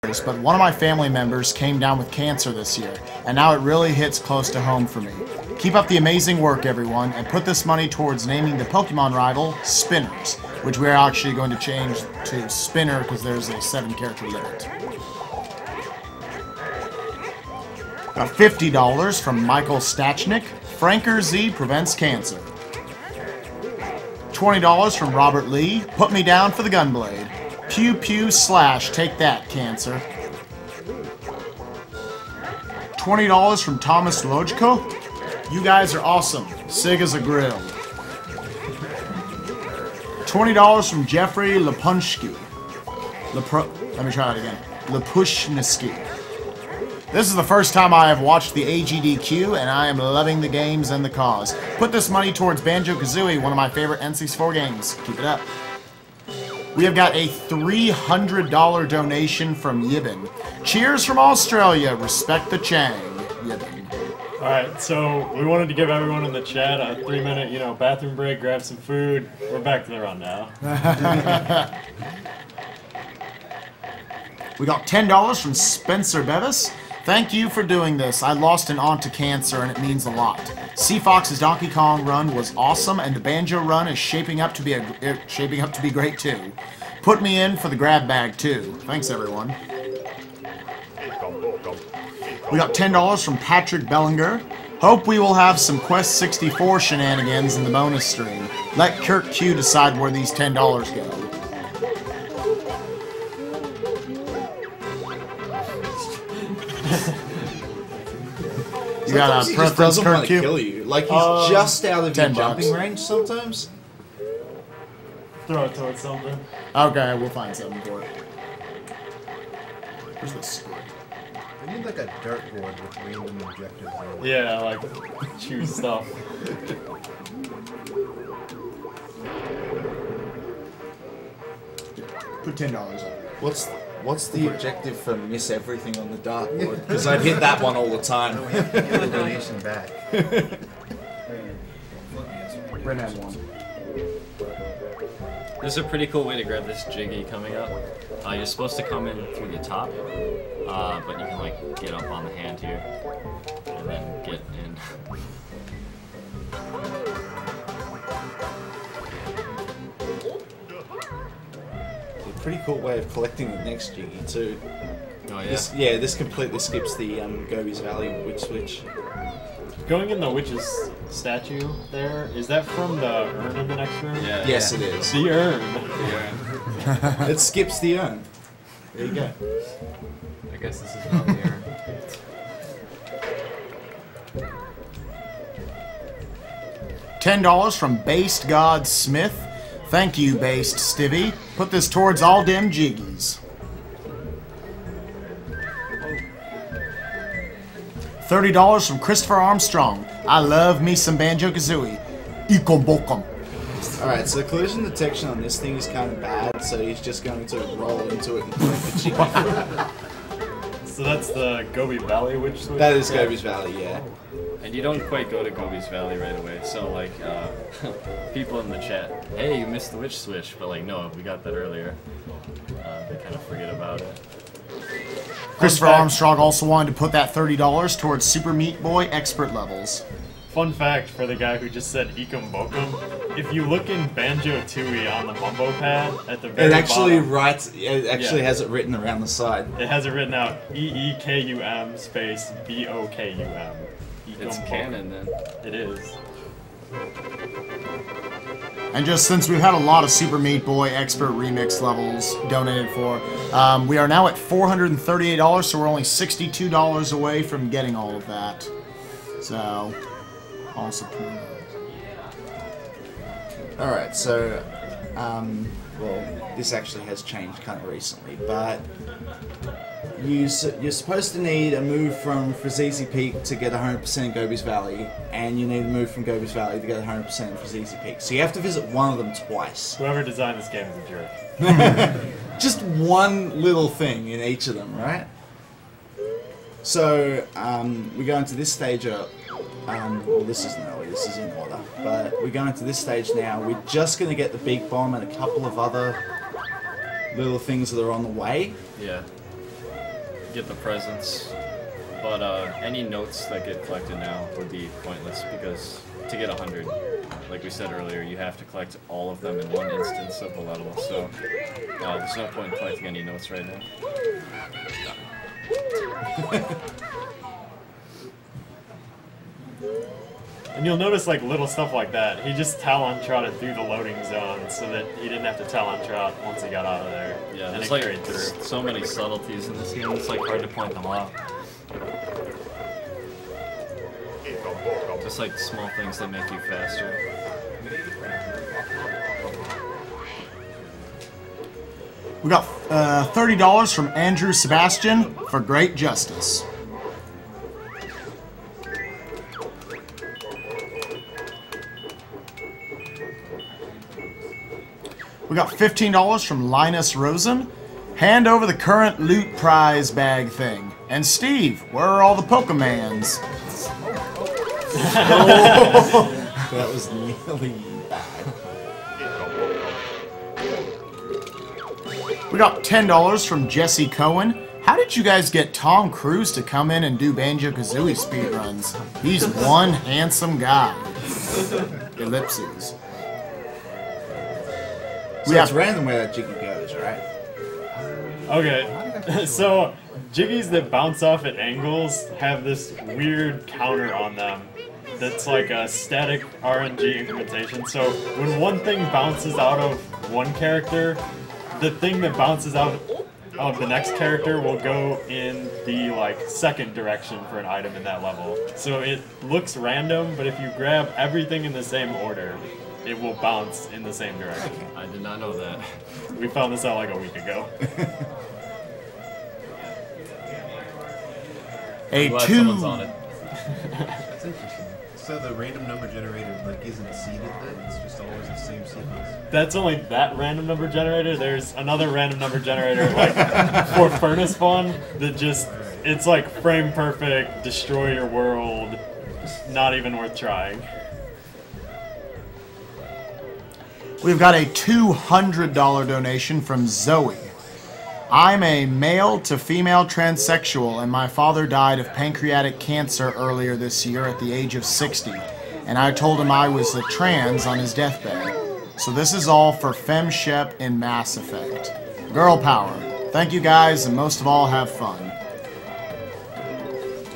but one of my family members came down with cancer this year, and now it really hits close to home for me. Keep up the amazing work, everyone, and put this money towards naming the Pokemon rival Spinners, which we are actually going to change to Spinner because there's a 7-character limit. Got $50 from Michael Stachnik. Franker Z prevents cancer. $20 from Robert Lee. Put me down for the Gunblade. Pew pew slash, take that, cancer. $20 from Thomas Lojko. You guys are awesome. Sig as a grill. $20 from Jeffrey Lepunchki. Let me try that again. Lepushniski. This is the first time I have watched the AGDQ, and I am loving the games and the cause. Put this money towards Banjo Kazooie, one of my favorite N64 games. Keep it up. We have got a $300 donation from Yibin. Cheers from Australia. Respect the Chang. Yibin. Alright, so we wanted to give everyone in the chat a 3-minute, bathroom break, grab some food. We're back to the run now. We got $10 from Spencer Bevis. Thank you for doing this. I lost an aunt to cancer, and it means a lot. Seafox's Donkey Kong run was awesome, and the Banjo run is shaping up to be great too. Put me in for the grab bag too. Thanks, everyone. We got $10 from Patrick Bellinger. Hope we will have some Quest 64 shenanigans in the bonus stream. Let Kirk Q decide where these $10 go. You got a he preference, just doesn't Kirk want to Q? kill you. Like, he's just out of your jumping $10. range sometimes. Throw it towards something. Okay, we'll find something for it. Where's the squid? We need like a dartboard with random objectives on it. Yeah, like, choose stuff. Put $10 on it. What's the objective for miss everything on the dartboard? Because I'd hit that one all the time. We have to get the donation back. Ren had one. There's a pretty cool way to grab this Jiggy coming up. You're supposed to come in through the top, but you can like get up on the hand here, and then get in. Pretty cool way of collecting the next Jiggy too. Oh yeah. This completely skips the Gobi's Valley Witch Switch. Going in the witch's statue there, is that from the urn in the next room? Yeah. Yes, it is. The urn. It skips the urn. There you go. I guess this is not the urn. $10 from Based God Smith. Thank you, Based Stivy. Put this towards all dem jiggies. $30 from Christopher Armstrong. I love me some Banjo Kazooie. Ikom bokom. Alright, so the collision detection on this thing is kind of bad, so he's just going to roll into it and collect the Jiggy. So that's the Gobi Valley Witch Switch? That is Gobi's Valley, yeah. And you don't quite go to Gobi's Valley right away, so like, people in the chat, hey, you missed the witch switch, but like, no, we got that earlier. They kind of forget about it. Christopher Armstrong also wanted to put that $30 towards Super Meat Boy expert levels. Fun fact for the guy who just said Ekum Bokum, if you look in Banjo Tooie on the Mumbo pad at the very It has it written around the side. It has it written out E-E-K-U-M space B-O-K-U-M. It's canon then. It is. And just since we've had a lot of Super Meat Boy expert remix levels donated for, we are now at $438, so we're only $62 away from getting all of that. So, all support. Alright, so, well, this actually has changed kind of recently, but you're supposed to need a move from Frazizi Peak to get 100% in Gobi's Valley, and you need a move from Gobi's Valley to get 100% in Frazizi Peak. So you have to visit one of them twice. Whoever designed this game is a jerk. Just one little thing in each of them, right? So, we go into this stage of... well, this isn't early, this is in order. But we're going to this stage now. We're just going to get the big bomb and a couple of other little things that are on the way. Yeah. get the presents. But any notes that get collected now would be pointless because to get 100, like we said earlier, you have to collect all of them in one instance of the level. So there's no point in collecting any notes right now. And you'll notice like little stuff like that. He just Talon trotted through the loading zone so that he didn't have to Talon trot once he got out of there. Yeah, and there's it like carried through. so many subtleties in this game. It's like hard to point them out. Just like small things that make you faster. We got $30 from Andrew Sebastian for great justice. We got $15 from Linus Rosen. Hand over the current loot prize bag thing. And Steve, where are all the Pokemans? That was nearly bad. We got $10 from Jesse Cohen. How did you guys get Tom Cruise to come in and do Banjo Kazooie speedruns? He's one handsome guy. Ellipses. So it's random where that Jiggy goes, right? Okay, so Jiggies that bounce off at angles have this weird counter on them that's like a static RNG implementation. So when one thing bounces out of one character, the thing that bounces out of the next character will go in the like second direction for an item in that level. So it looks random, but if you grab everything in the same order, it will bounce in the same direction. I did not know that. We found this out like a week ago. Glad someone's on it. That's interesting. So the random number generator like isn't seeded then? It's just always the same sequence. That's only that random number generator. There's another random number generator like for furnace spawn that just it's like frame perfect, destroy your world, not even worth trying. We've got a $200 donation from Zoe. I'm a male to female transsexual, and my father died of pancreatic cancer earlier this year at the age of 60, and I told him I was a trans on his deathbed. So this is all for FemShep in Mass Effect. Girl power. Thank you guys, and most of all, have fun.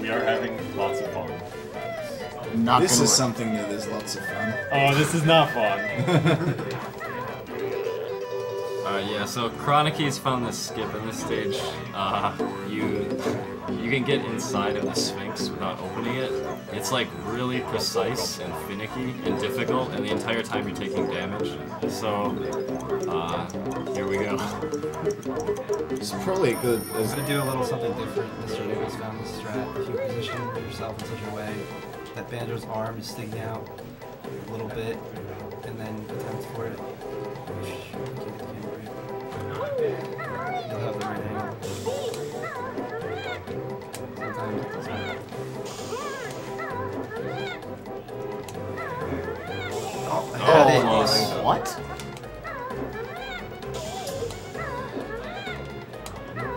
We are having lots of fun. This is something that is lots of fun. Oh, this is not fun. Yeah, so Chronicy's found this skip in this stage. You can get inside of the Sphinx without opening it. It's like really precise and finicky and difficult, and the entire time you're taking damage. So, here we go. It's probably good. To do a little something different, Mr. Wiggles found this strat. If you position yourself in such a way that Banjo's arm is sticking out a little bit, and then attempt for it. You'll have the right angle. Sometimes it doesn't matter. Oh, I had it. Yes. What?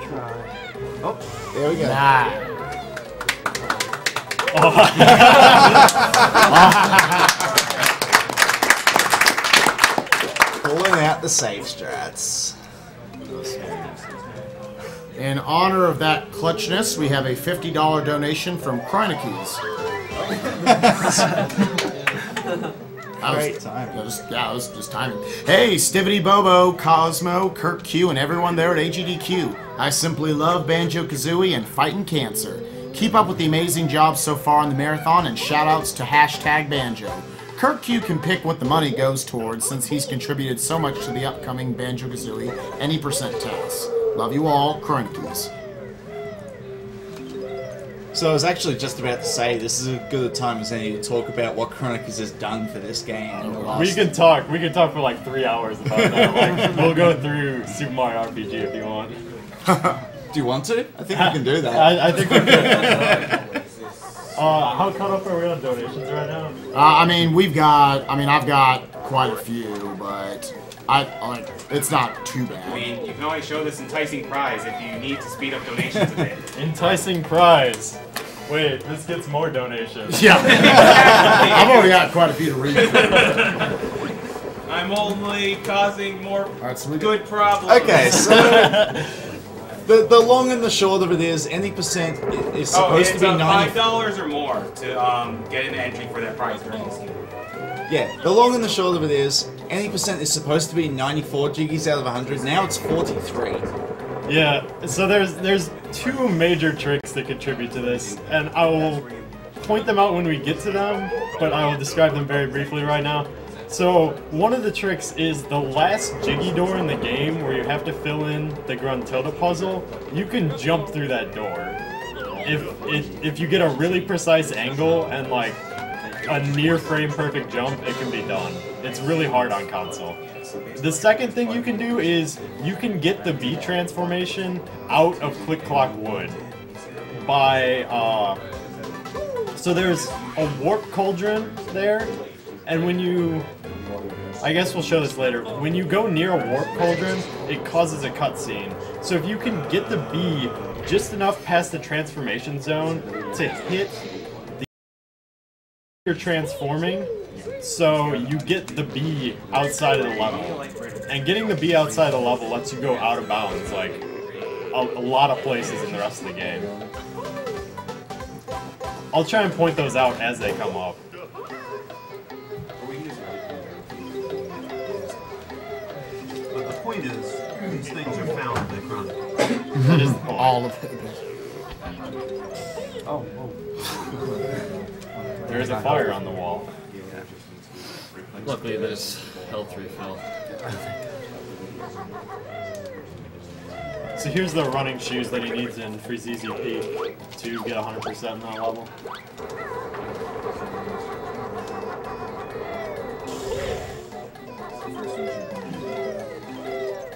Try. Oh, there we go. Nah. Pulling out the safe strats. In honor of that clutchness, we have a $50 donation from Chronicies. Great time. That was just timing. Hey, Stivity, Bobo, Cosmo, Kirk Q, and everyone there at AGDQ. I simply love Banjo Kazooie and fighting cancer. Keep up with the amazing job so far on the marathon, and shoutouts to #Banjo. Kirk Q can pick what the money goes towards since he's contributed so much to the upcoming Banjo Kazooie any percent tasks. Love you all, Chronicies. So I was actually just about to say this is as good a time as any to talk about what Chronicies has done for this game. In the last We can talk for like 3 hours about that. Like, we'll go through Super Mario RPG if you want. Do you want to? I think we can do that. I think we could. How caught up are we on donations right now? I've got quite a few, but It's not too I bad. mean, you can always show this enticing prize if you need to speed up donations a bit. Enticing prize. Wait, this gets more donations. Yeah. I've already got quite a few to read. I'm only causing more Alright, so we good problems. Okay, so the long and the short of it is any percent is supposed to be $5 or more to get an entry for that prize during this year. Yeah, the long and the short of it is any percent is supposed to be 94 jiggies out of 100. Now it's 43. Yeah, so there's two major tricks that contribute to this, and I will point them out when we get to them, but I will describe them very briefly right now. So, one of the tricks is the last jiggy door in the game where you have to fill in the Gruntilda puzzle. You can jump through that door. If you get a really precise angle and like a near frame perfect jump, it can be done. It's really hard on console. The second thing you can do is you can get the B transformation out of Click Clock Wood by so there's a warp cauldron there, and when you, I guess we'll show this later, when you go near a warp cauldron, it causes a cutscene. So if you can get the B just enough past the transformation zone to hit the you're transforming, so you get the B outside of the level. And getting the B outside the level lets you go out of bounds, like a lot of places in the rest of the game. I'll try and point those out as they come up. But the point is, these things are found in the Chronicle. That is the point. All of it. Oh, There's a fire on the wall. Luckily, there's health refill. So here's the running shoes that he needs in Frizizi Peak to get 100% in that level.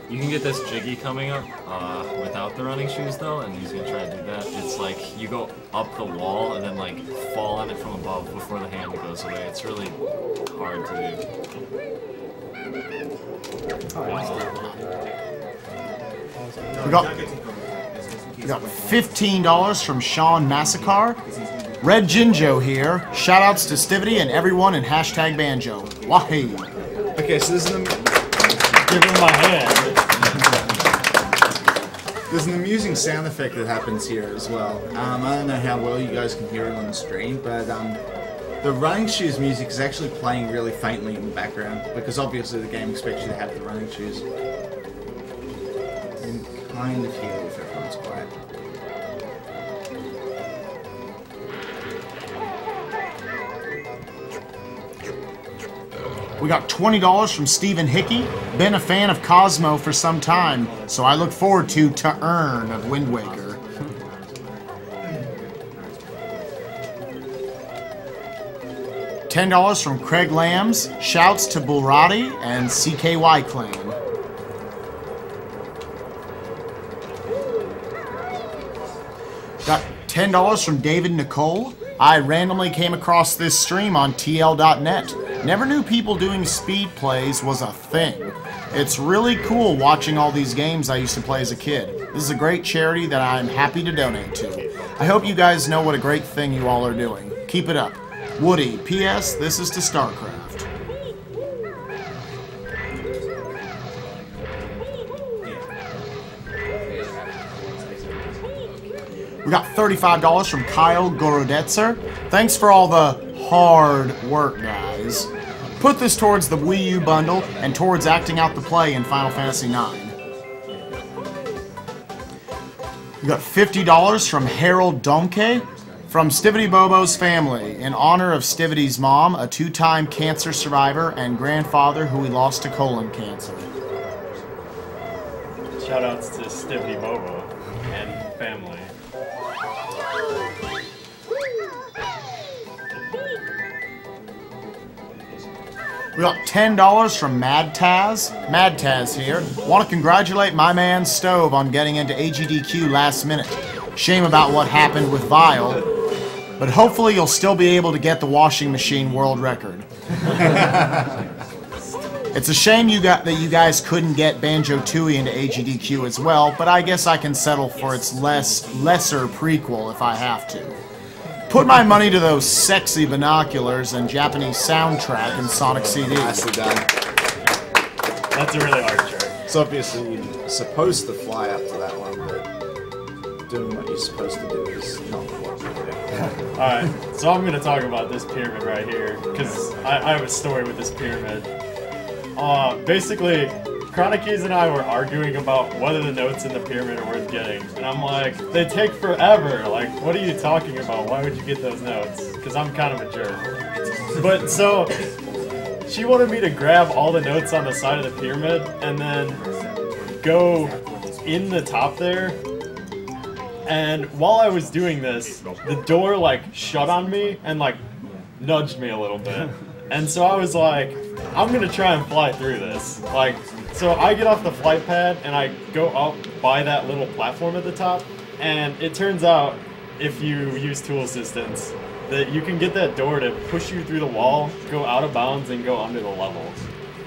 You can get this jiggy coming up without the running shoes though, and he's gonna try to do that. It's like you go up the wall and then like fall on it from above before the hand goes away. It's really hard to do. We got $15 from Sean Massacre. Red Jinjo here. Shoutouts to Stivity and everyone in hashtag Banjo. Wahey. Okay, so this is an, Give him my hand. there's an amusing sound effect that happens here as well. I don't know how well you guys can hear it on the stream, but the running shoes music is actually playing really faintly in the background because obviously the game expects you to have the running shoes. You can kind of hear it if everyone's quiet. We got $20 from Stephen Hickey. Been a fan of Cosmo for some time, so I look forward to Earn of Wind Waker. $10 from Craig Lambs. Shouts to Bulrati and CKY Clan. Got $10 from David Nicole. I randomly came across this stream on TL.net. Never knew people doing speed plays was a thing. It's really cool watching all these games I used to play as a kid. This is a great charity that I'm happy to donate to. I hope you guys know what a great thing you all are doing. Keep it up. Woody, P.S. This is to StarCraft. We got $35 from Kyle Gorodetzer. Thanks for all the hard work, guys. Put this towards the Wii U bundle and towards acting out the play in Final Fantasy IX. We got $50 from Harold Domke from Stivity Bobo's family in honor of Stivity's mom, a two-time cancer survivor, and grandfather who we lost to colon cancer. Shoutouts to Stivity Bobo and family. We got $10 from Mad Taz. Mad Taz here. Want to congratulate my man Stove on getting into AGDQ last minute. Shame about what happened with Vile, but hopefully you'll still be able to get the washing machine world record. It's a shame that you guys couldn't get Banjo Tooie into AGDQ as well, but I guess I can settle for its lesser prequel if I have to. Put my money to those sexy binoculars and Japanese soundtrack in Sonic CD. Nicely done. That's a really hard chart. It's obviously you're supposed to fly up to that one, but doing what you're supposed to do is not what you do. Alright, so I'm going to talk about this pyramid right here, because I have a story with this pyramid. Basically, Chronicies and I were arguing about whether the notes in the pyramid are worth getting, and I'm like, they take forever, like, what are you talking about? Why would you get those notes? Because I'm kind of a jerk. But, so, she wanted me to grab all the notes on the side of the pyramid, and then go in the top there. And while I was doing this, the door, like, shut on me and, like, nudged me a little bit. And so I was like, I'm gonna try and fly through this. Like, so I get off the flight pad and I go up by that little platform at the top. And it turns out, if you use tool assistance, that you can get that door to push you through the wall, go out of bounds, and go under the level.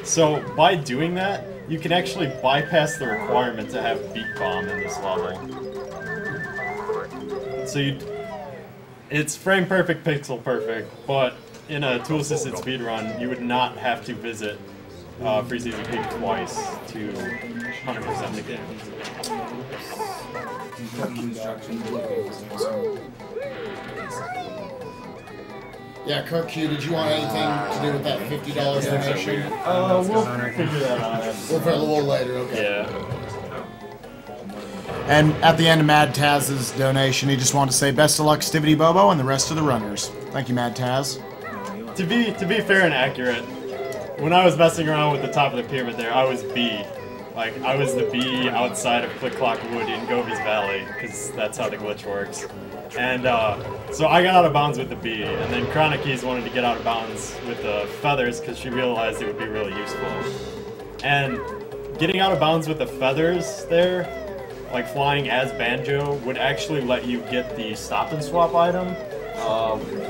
So by doing that, you can actually bypass the requirement to have Beat Bomb in this level. So it's frame perfect, pixel perfect, but in a tool assisted speedrun, you would not have to visit Freeze Easy Peak twice to 100% the game. Yeah, Kirk Q, did you want anything to do with that $50 donation? We'll figure that out. We'll for a little later, okay. Yeah. And at the end of Mad Taz's donation, he just wanted to say best of luck, Sivity, Bobo, and the rest of the runners. Thank you, Mad Taz. To be fair and accurate, when I was messing around with the top of the pyramid there, I was B. Like, I was the B outside of Click Clock Wood in Gobi's Valley, because that's how the glitch works. And so I got out of bounds with the B, and then Chronicies wanted to get out of bounds with the feathers because she realized it would be really useful. And getting out of bounds with the feathers there, like flying as Banjo, would actually let you get the stop and swap item.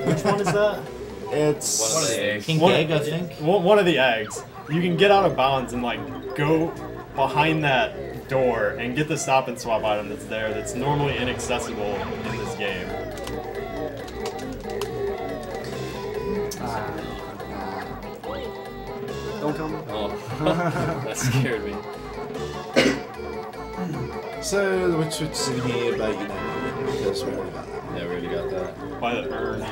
Which one is that? It's One of the eggs. Pink egg, I think. One of the eggs. You can get out of bounds and like go behind that door and get the stop and swap item that's there that's normally inaccessible in this game. Don't tell me. Oh, that scared me. So we're switching here, but you know, because we already got that. Yeah, we already got that. By the urn.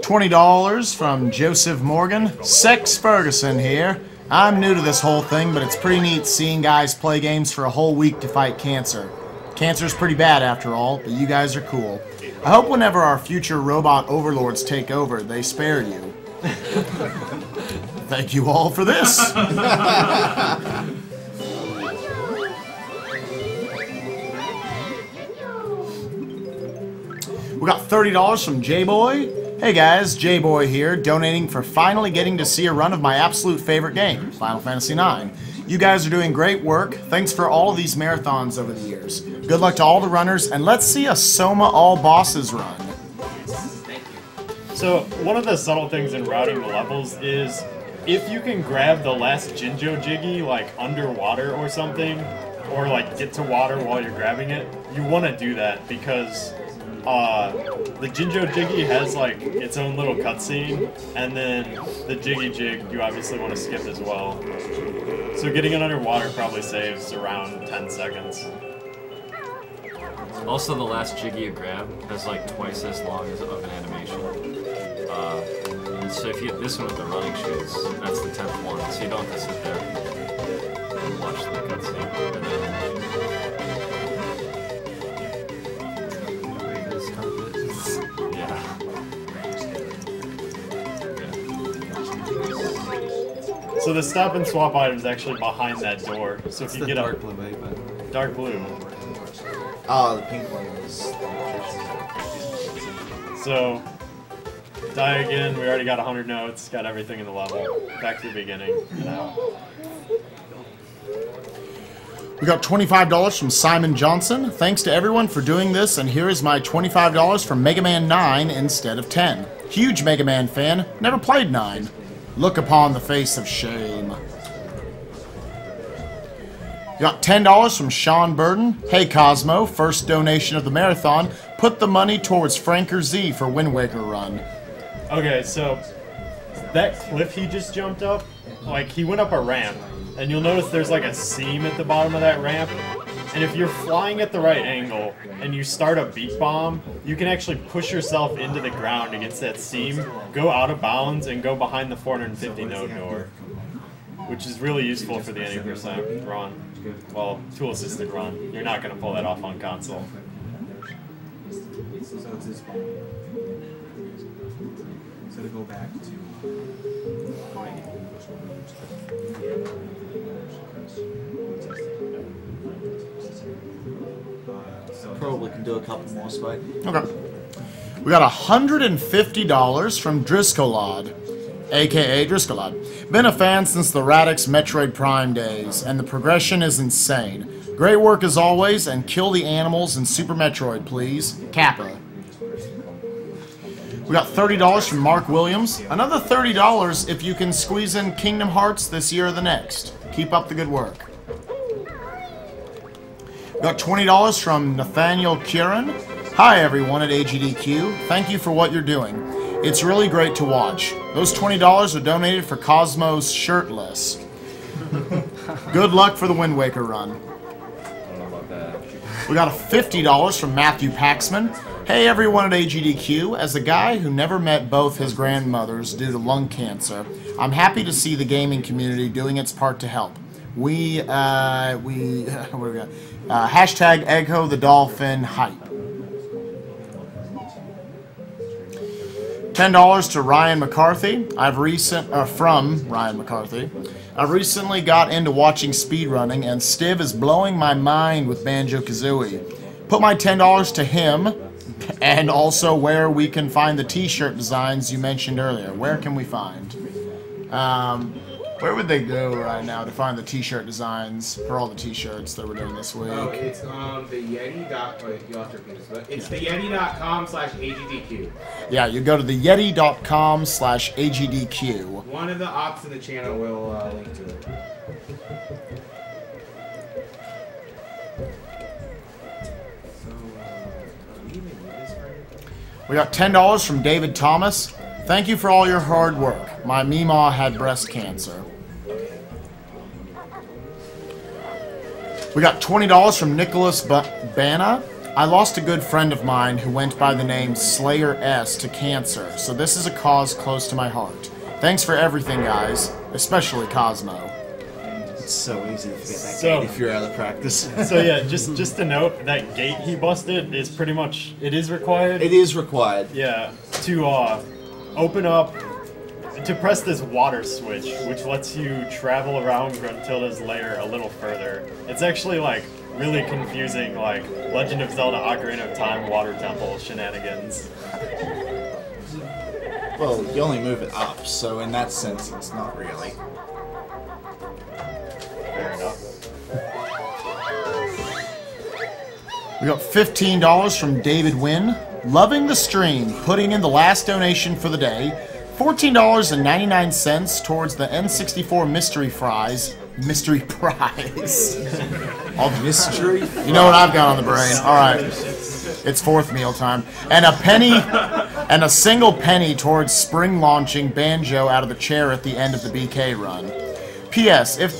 $20 from Joseph Morgan. Sex Ferguson here. I'm new to this whole thing, but it's pretty neat seeing guys play games for a whole week to fight cancer. Cancer's pretty bad after all, but you guys are cool. I hope whenever our future robot overlords take over, they spare you. Thank you all for this. We got $30 from J-Boy. Hey guys, J-Boy here, donating for finally getting to see a run of my absolute favorite game, Final Fantasy IX. You guys are doing great work. Thanks for all of these marathons over the years. Good luck to all the runners, and let's see a Soma All Bosses run. So one of the subtle things in routing the levels is if you can grab the last Jinjo Jiggy like underwater or something, or like get to water while you're grabbing it, you want to do that because the Jinjo Jiggy has like its own little cutscene, and then the Jiggy Jig you obviously want to skip as well. So getting it underwater probably saves around 10 seconds. Also, the last Jiggy you grab has like twice as long as of an animation. And so if you hit this one with the running shoes, that's the 10th one, so you don't have to sit there and watch the cutscene. Yeah. So the stop and swap item is actually behind that door. So if It's you the get dark up, blue, right? But dark blue. Oh, the pink one is the So die again. We already got 100 notes. Got everything in the level. Back to the beginning. Now. We got $25 from Simon Johnson. Thanks to everyone for doing this, and here is my $25 from Mega Man 9 instead of 10. Huge Mega Man fan. Never played 9. Look upon the face of shame. Got $10 from Sean Burden. Hey Cosmo, first donation of the marathon. Put the money towards Franker Z for Wind Waker run. Okay, so that cliff he just jumped up, like he went up a ramp, and you'll notice there's like a seam at the bottom of that ramp. And if you're flying at the right angle and you start a beat bomb, you can actually push yourself into the ground against that seam, go out of bounds, and go behind the 450 node door, which is really useful for the any percent run. Well, tool assisted run. You're not going to pull that off on console. So it's this one. So to go back to Probably can do a couple more, Spike. Okay. We got $150 from Driscollod, aka Driscollod. Been a fan since the Radix Metroid Prime days, and the progression is insane. Great work as always, and kill the animals in Super Metroid, please. Kappa. We got $30 from Mark Williams. Another $30 if you can squeeze in Kingdom Hearts this year or the next. Keep up the good work. We got $20 from Nathaniel Kieran. Hi everyone at AGDQ. Thank you for what you're doing. It's really great to watch. Those $20 are donated for Cosmo's shirtless. Good luck for the Wind Waker run. I don't know about that. We got $50 from Matthew Paxman. Hey everyone at AGDQ. As a guy who never met both his grandmothers due to lung cancer, I'm happy to see the gaming community doing its part to help. What do we got? Hashtag Echo the Dolphin Hype. $10 to Ryan McCarthy. From Ryan McCarthy. I've recently got into watching speedrunning, and Stiv is blowing my mind with Banjo Kazooie. Put my $10 to him, and also where we can find the t-shirt designs you mentioned earlier. Where can we find? Where would they go right now to find the t-shirt designs for all the t-shirts that we're doing this week? Oh, it's on the Yeti. You'll have to repeat this, but it's the Yeti.com/AGDQ. Yeah, you go to the Yeti.com/AGDQ. One of the ops in the channel will link to it. We got $10 from David Thomas. Thank you for all your hard work. My Meemaw had breast cancer. We got $20 from Nicholas Bana. I lost a good friend of mine who went by the name Slayer S to cancer, so this is a cause close to my heart. Thanks for everything, guys, especially Cosmo. It's so easy to forget that So- gate if you're out of practice. So yeah, just to note, that gate he busted is pretty much, it is required. It is required. Yeah, to open up, to press this water switch, which lets you travel around Gruntilda's lair a little further. It's actually like really confusing, like Legend of Zelda Ocarina of Time water temple shenanigans. Well, you only move it up, so in that sense, it's not really. Fair enough. We got $15 from David Wynn. Loving the stream, putting in the last donation for the day. $14.99 towards the N64 mystery prize. All mystery? You know what I've got on the brain. Alright. It's fourth meal time. And a penny, and a single penny towards spring launching Banjo out of the chair at the end of the BK run. P.S. If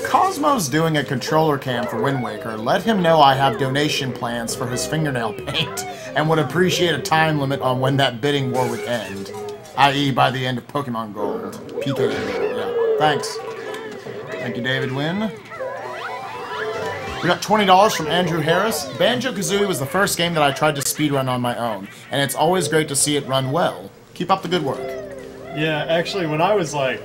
Cosmo's doing a controller cam for Wind Waker, let him know I have donation plans for his fingernail paint and would appreciate a time limit on when that bidding war would end, i.e. by the end of Pokemon Gold. PK. Yeah. Thanks. Thank you, David Wynn. We got $20 from Andrew Harris. Banjo Kazooie was the first game that I tried to speedrun on my own, and it's always great to see it run well. Keep up the good work. Yeah, actually, when I was like,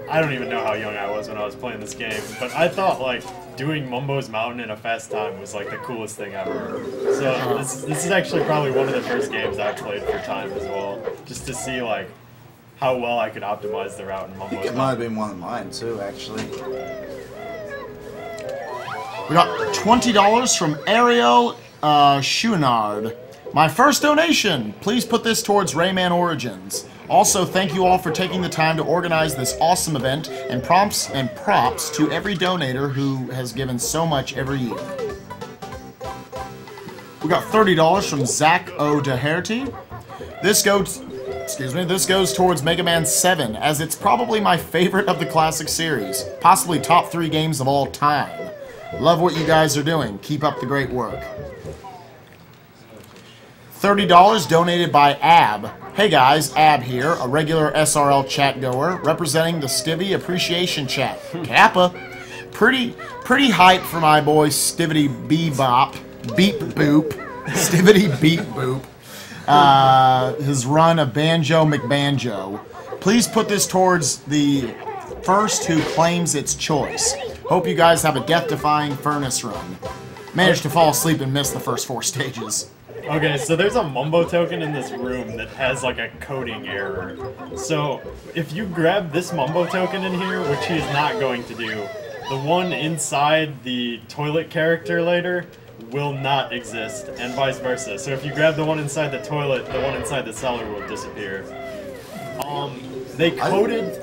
I don't even know how young I was when I was playing this game, but I thought like doing Mumbo's Mountain in a fast time was like the coolest thing ever. So this is actually probably one of the first games I played for time as well, just to see like how well I could optimize the route in Mumbo's It Mountain. might have been one of mine too, actually. We got $20 from Ariel Schunard. My first donation! Please put this towards Rayman Origins. Also, thank you all for taking the time to organize this awesome event, and props to every donator who has given so much every year. We got $30 from Zach O'Doherty. This goes towards Mega Man 7, as it's probably my favorite of the classic series. Possibly top 3 games of all time. Love what you guys are doing. Keep up the great work. $30 donated by Ab. Hey guys, Ab here, a regular SRL chat goer, representing the Stivity Appreciation Chat. Kappa. Pretty hype for my boy Stivity Bebop. Beep Boop. Stivity Beep Boop. His run of Banjo McBanjo. Please put this towards the first who claims its choice. Hope you guys have a death-defying furnace run. Managed to fall asleep and miss the first 4 stages. Okay, so there's a Mumbo token in this room that has like a coding error. So if you grab this Mumbo token in here, which he's not going to do, the one inside the toilet character later will not exist, and vice versa. So if you grab the one inside the toilet, the one inside the cellar will disappear. They coded...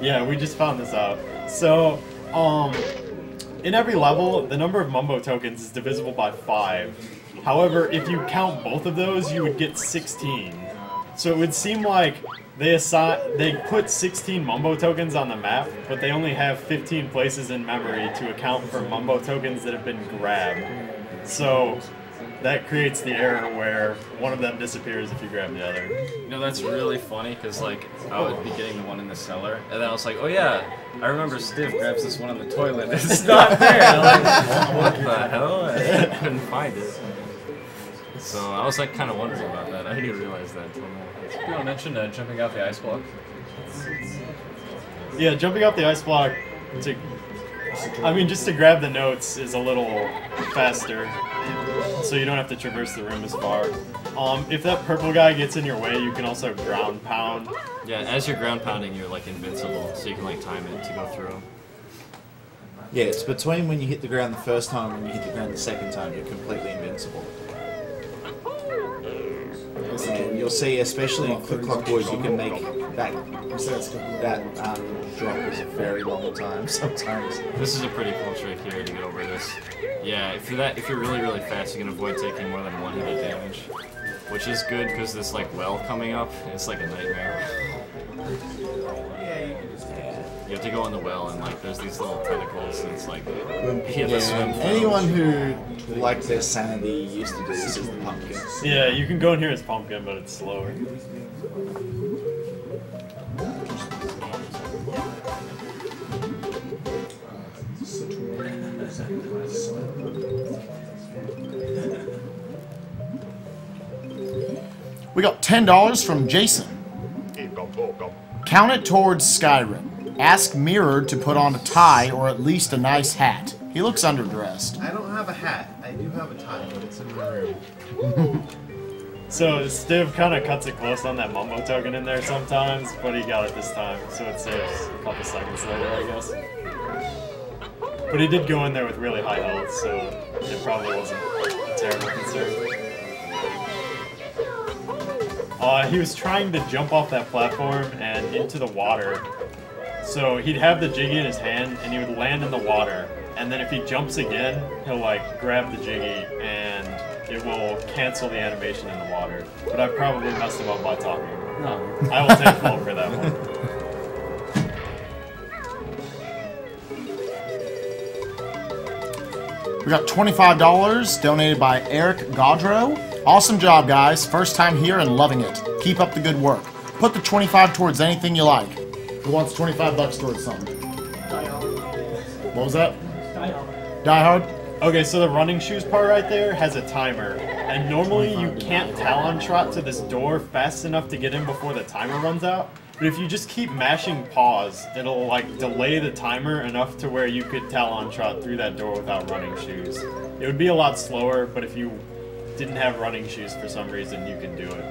Yeah, we just found this out. So, in every level, the number of Mumbo tokens is divisible by 5. However, if you count both of those, you would get 16. So it would seem like they put 16 Mumbo tokens on the map, but they only have 15 places in memory to account for Mumbo tokens that have been grabbed. So that creates the error where one of them disappears if you grab the other. You know, that's really funny, because, like, I would be getting the one in the cellar, and then I was like, oh yeah, I remember Stiv grabs this one on the toilet, and it's not there! I'm like, what the hell? I couldn't find it. So I was, like, kind of wondering about that. I didn't realize that until now. You want to mention jumping off the ice block? Yeah, jumping off the ice block just to grab the notes is a little faster, so you don't have to traverse the room as far. If that purple guy gets in your way, you can also ground pound. Yeah, as you're ground pounding, you're like invincible, so you can like time it to go through. Yeah, it's between when you hit the ground the first time and when you hit the ground the second time, you're completely invincible. And you'll see, especially in Click Clock Wood, you can make that drop is a very long time sometimes. This is a pretty cool trick here to get over this. Yeah, if you're really, really fast, you can avoid taking more than 1 hit of damage. Which is good, because this, like, well coming up, it's like a nightmare. You have to go in the well, and, like, there's these little tentacles, and it's like, you have to swim through. Anyone who likes their sanity used to do this as the pumpkin. Yeah, you can go in here as pumpkin, but it's slower. We got $10 from Jason. Count it towards Skyrim. Ask Mirrored to put on a tie or at least a nice hat. He looks underdressed. I don't have a hat. I do have a tie, but it's in my room. So Stiv kind of cuts it close on that Mumbo token in there sometimes, but he got it this time, so it saves a couple seconds later, I guess. But he did go in there with really high health, so it probably wasn't a terrible concern. He was trying to jump off that platform and into the water. So he'd have the Jiggy in his hand, and he would land in the water. And then if he jumps again, he'll like grab the Jiggy, and it will cancel the animation in the water. But I probably messed him up by talking. No, I will take fault for that one. We got $25 donated by Eric Gaudreau. Awesome job, guys. First time here and loving it. Keep up the good work. Put the 25 towards anything you like. Who wants 25 bucks towards something? What was that? Die Hard. Okay, so the running shoes part right there has a timer. And normally you can't Talon Trot to this door fast enough to get in before the timer runs out. But if you just keep mashing pause, it'll like delay the timer enough to where you could Talon Trot through that door without running shoes. It would be a lot slower, but if you didn't have running shoes for some reason, you can do it.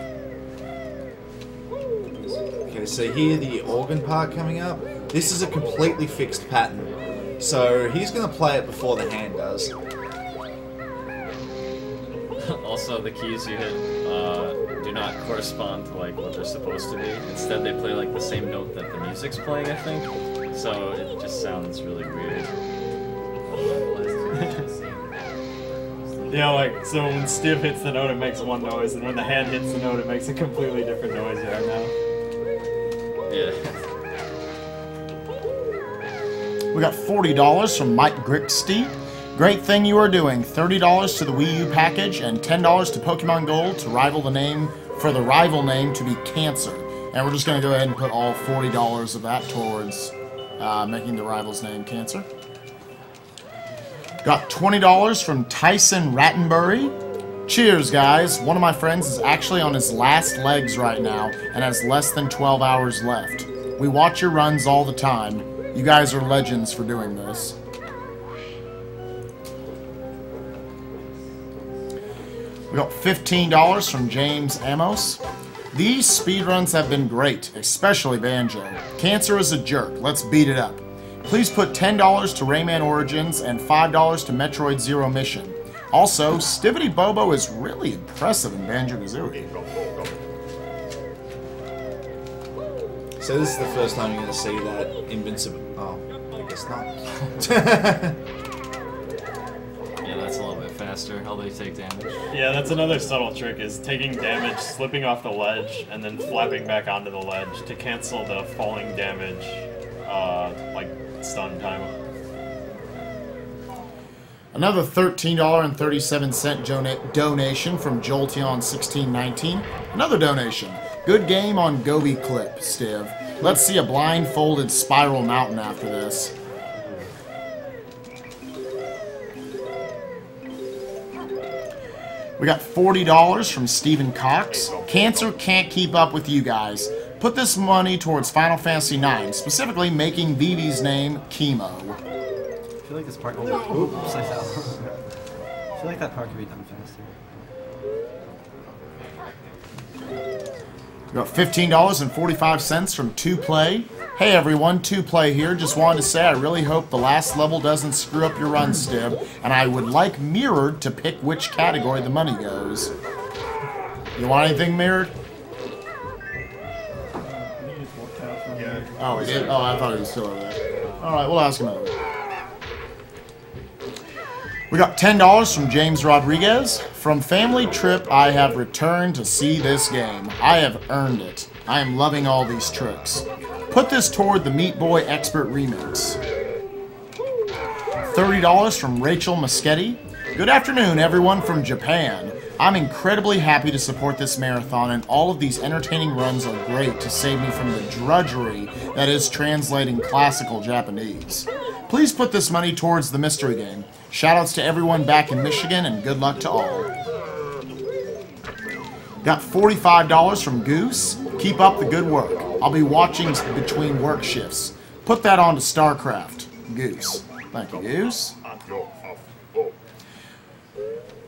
Okay, so here the organ part coming up. This is a completely fixed pattern. So he's going to play it before the hand does. Also, the keys you hit do not correspond to like what they're supposed to be. Instead, they play like the same note that the music's playing, I think. So it just sounds really weird. Yeah, like, so when Stiv hits the note, it makes one noise, and when the hand hits the note, it makes a completely different noise right now. Yeah. We got $40 from Mike Grixty. Great thing you are doing. $30 to the Wii U package and $10 to Pokemon Gold to rival the name for the rival name to be Cancer. And we're just going to go ahead and put all $40 of that towards making the rival's name Cancer. Got $20 from Tyson Rattenbury. Cheers, guys. One of my friends is actually on his last legs right now and has less than 12 hours left. We watch your runs all the time. You guys are legends for doing this. We got $15 from James Amos. These speedruns have been great, especially Banjo. Cancer is a jerk. Let's beat it up. Please put $10 to Rayman Origins and $5 to Metroid Zero Mission. Also, Sivity Bobo is really impressive in Banjo Kazooie. So this is the first time you're going to see that invincible... Oh, I guess not. Yeah, that's a little bit faster. How they take damage. Yeah, that's another subtle trick, is taking damage, slipping off the ledge, and then flapping back onto the ledge to cancel the falling damage, like, stun time. Another $13.37 donation from Jolteon1619. Another donation. Good game on Gobi Clip, Stiv. Let's see a blindfolded Spiral Mountain after this. We got $40 from Stephen Cox. Cancer can't keep up with you guys. Put this money towards Final Fantasy IX, specifically making Vivi's name Chemo. I feel like this part. Oops, I fell. I feel like that part could be done faster. We got $15.45 from 2Play. Hey everyone, 2Play here. Just wanted to say I really hope the last level doesn't screw up your run, Stib, and I would like Mirrored to pick which category the money goes. You want anything, Mirrored? Oh, he did? Oh, I thought he was still over there. Alright, we'll ask him over. We got $10 from James Rodriguez. From family trip, I have returned to see this game. I have earned it. I am loving all these trips. Put this toward the Meat Boy Expert Remix. $30 from Rachel Moschetti. Good afternoon, everyone from Japan. I'm incredibly happy to support this marathon, and all of these entertaining runs are great to save me from the drudgery that is translating classical Japanese. Please put this money towards the mystery game. Shoutouts to everyone back in Michigan, and good luck to all. Got $45 from Goose. Keep up the good work. I'll be watching between work shifts. Put that on to StarCraft. Goose. Thank you, Goose.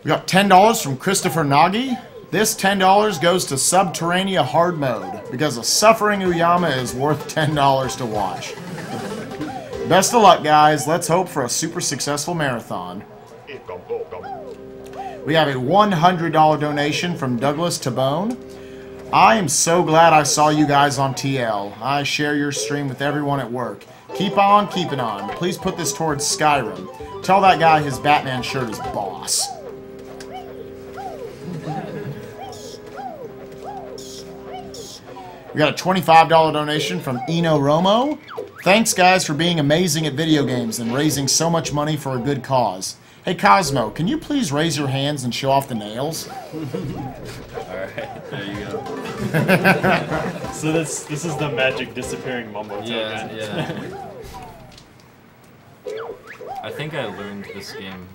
We got $10 from Christopher Nagy. This $10 goes to Subterranea Hard Mode, because a suffering Uyama is worth $10 to watch. Best of luck, guys. Let's hope for a super successful marathon. We have a $100 donation from Douglas Tabone. I am so glad I saw you guys on TL. I share your stream with everyone at work. Keep on keeping on. Please put this towards Skyrim. Tell that guy his Batman shirt is boss. We got a $25 donation from Eno Romo. Thanks, guys, for being amazing at video games and raising so much money for a good cause. Hey, Cosmo, can you please raise your hands and show off the nails? Alright, there you go. So this is the magic disappearing Mumbo token. Yeah. I think I learned this game.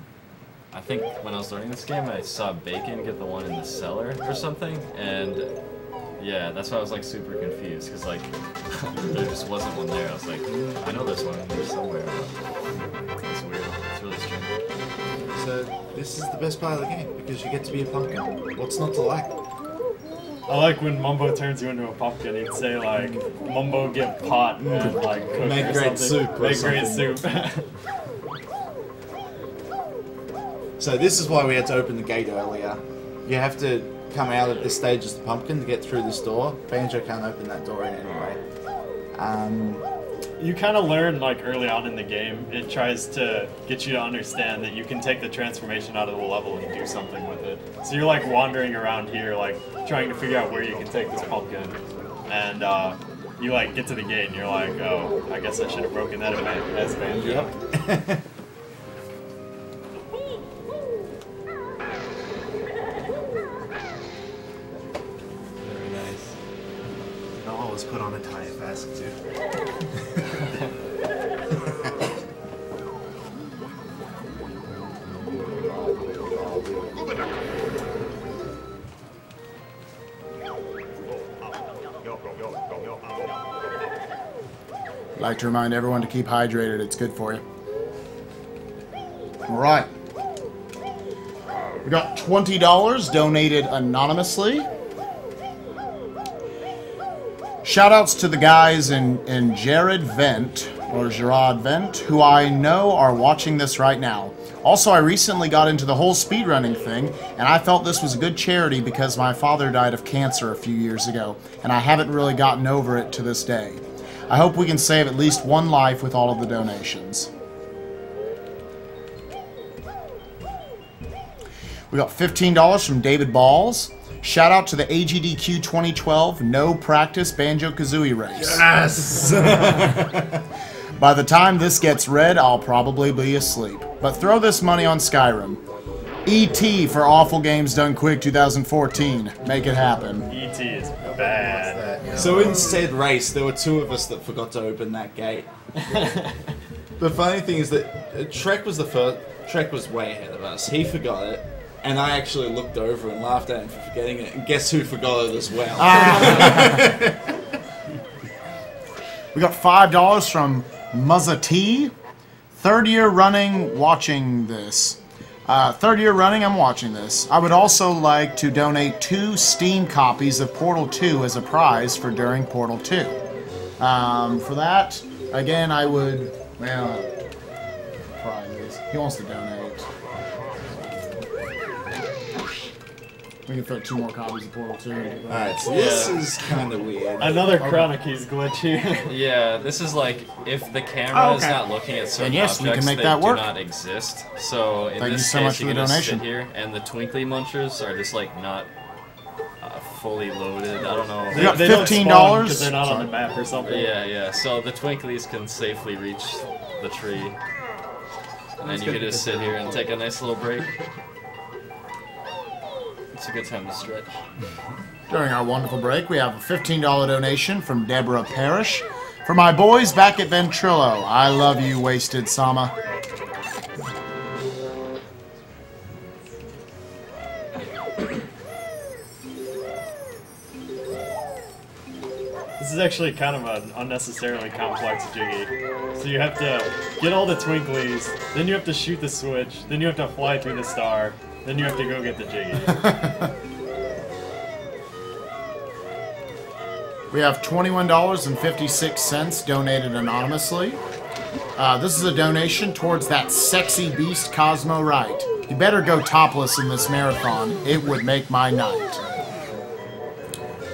I think when I was learning this game, I saw Bacon get the one in the cellar or something, and yeah, that's why I was like super confused, because like there just wasn't one there. I was like, I know there's one in there somewhere, but it's weird. It's really strange. So this is the best part of the game, because you get to be a pumpkin. What's not to like? I like when Mumbo turns you into a pumpkin, he'd say like, Mumbo get pot and like cook Make or great something. soup or Make great something. soup. So this is why we had to open the gate earlier. You have to come out at this stage as the pumpkin to get through this door. Banjo can't open that door in any way. You kind of learn, like, early on in the game, it tries to get you to understand that you can take the transformation out of the level and do something with it. So you're, like, wandering around here, like, trying to figure out where you can take this pumpkin. And, you, like, get to the gate and you're like, oh, I guess I should have broken that as Banjo. Yep. Very nice. I'll always put on a tie if asked to. I'd like to remind everyone to keep hydrated. It's good for you. All right. We got $20 donated anonymously. Shoutouts to the guys in Gerard Vent, who I know are watching this right now. Also, I recently got into the whole speedrunning thing, and I felt this was a good charity because my father died of cancer a few years ago, and I haven't really gotten over it to this day. I hope we can save at least one life with all of the donations. We got $15 from David Balls. Shout out to the AGDQ 2012 No Practice Banjo Kazooie race. Yes! By the time this gets read, I'll probably be asleep. But throw this money on Skyrim. E.T. for Awful Games Done Quick 2014. Make it happen. E.T. is bad. So in said race, there were two of us that forgot to open that gate. The funny thing is that Trek was the first. Trek was way ahead of us. He forgot it, and I actually looked over and laughed at him for forgetting it. And guess who forgot it as well? We got $5 from Muzza T. Third year running, watching this. Third year running, I'm watching this. I would also like to donate 2 Steam copies of Portal 2 as a prize for during Portal 2. For that, again, I would, well, prizes. He wants to donate. We can fit 2 more copies of Portal 2. Alright, so this is kind of weird. Another Chronic Keys glitch here. Yeah, this is like if the camera is not looking at certain yes, we objects can make that that work. do not exist. So in Thank you this so case, much for you the can just donation. sit here, and the twinkly munchers are just like not fully loaded. I don't know. We got They don't $15. spawn 'cause they're not on the map or something. Yeah. So the twinklies can safely reach the tree, and then you can just sit here and take a nice little break. It's a good time to stretch. During our wonderful break, we have a $15 donation from Deborah Parrish. For my boys back at Ventrilo, I love you, Wasted Sama. This is actually kind of an unnecessarily complex jiggy. So you have to get all the twinklies, then you have to shoot the switch, then you have to fly through the star, then you have to go get the jiggy. We have $21.56 donated anonymously. This is a donation towards that sexy beast Cosmo Wright. You better go topless in this marathon. It would make my night.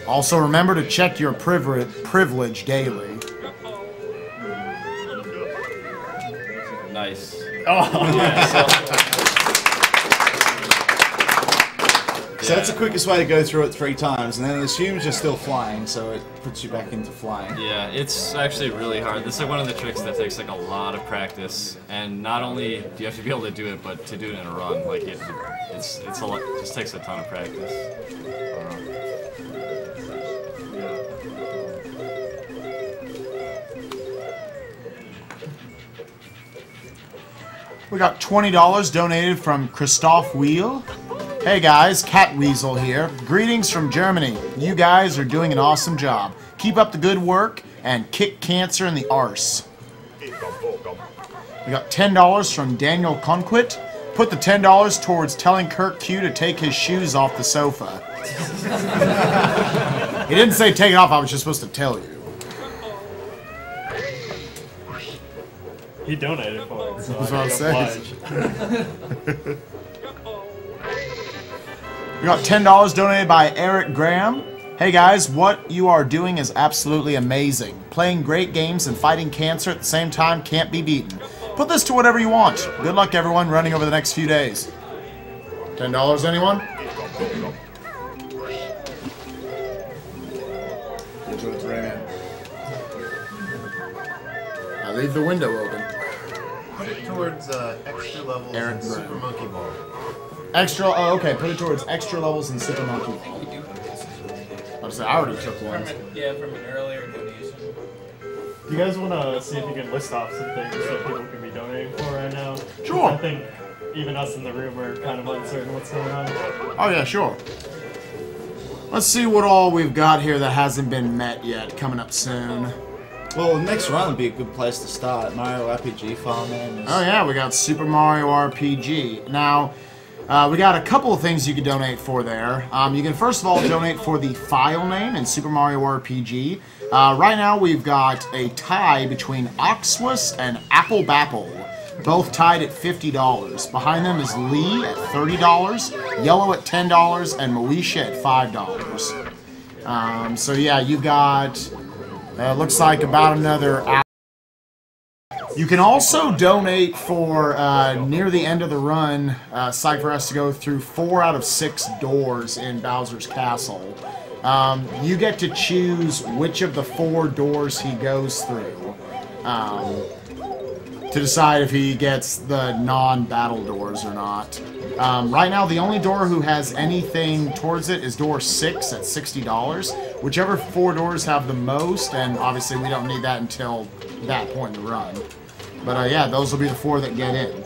Also, remember to check your privilege daily. Nice. Oh, Yeah. So that's the quickest way to go through it 3 times, and then it assumes you're still flying, so it puts you back into flying. Yeah, it's actually really hard. This is like one of the tricks that takes like a lot of practice, and not only do you have to be able to do it, but to do it in a run, like it's a lot. It just takes a ton of practice. We got $20 donated from Christoph Wheel. Hey guys, Cat Weasel here. Greetings from Germany. You guys are doing an awesome job. Keep up the good work and kick cancer in the arse. We got $10 from Daniel Conquit. Put the $10 towards telling Kirk Q to take his shoes off the sofa. He didn't say take it off, I was just supposed to tell you. he donated for it, so That's I what can I oblige. We got $10 donated by Eric Graham. Hey guys, what you are doing is absolutely amazing. Playing great games and fighting cancer at the same time can't be beaten. Put this to whatever you want. Good luck everyone running over the next few days. $10 anyone? I leave the window open. Put it towards extra levels Aaron and Super Brown. Monkey Ball. Extra, oh okay, put it towards extra levels and Super Monkey Ball. I already took one. Yeah, from an earlier donation. Do you guys want to see if you can list off some things that people can be donating for right now? Sure. I think even us in the room are kind of uncertain what's going on. Oh yeah, sure. Let's see what all we've got here that hasn't been met yet, coming up soon. Well, the next run would be a good place to start. Mario RPG Fileman. Oh yeah, we got Super Mario RPG. Now, we got a couple of things you can donate for there. You can first of all donate for the file name in Super Mario RPG. Right now we've got a tie between Oxwus and Apple Bapple, both tied at $50. Behind them is Lee at $30, Yellow at $10, and Moesha at $5. So yeah, you've got, looks like about another hour. You can also donate for, near the end of the run, Cypher has to go through 4 out of 6 doors in Bowser's Castle. You get to choose which of the 4 doors he goes through, to decide if he gets the non-battle doors or not. Right now, the only door who has anything towards it is door 6 at $60. Whichever 4 doors have the most, and obviously we don't need that until that point in the run. But yeah, those will be the 4 that get in.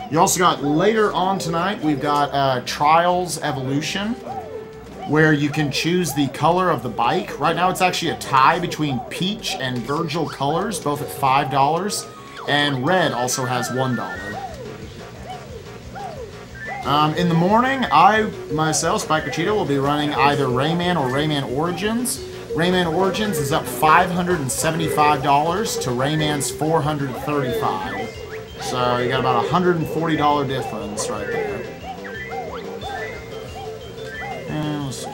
You also got, later on tonight, we've got Trials Evolution, where you can choose the color of the bike. Right now it's actually a tie between Peach and Virgil colors, both at $5, and Red also has $1. In the morning, I, myself, Spiker Cheetah, will be running either Rayman or Rayman Origins. Rayman Origins is up $575 to Rayman's $435. So you got about a $140 difference right there. And let's see.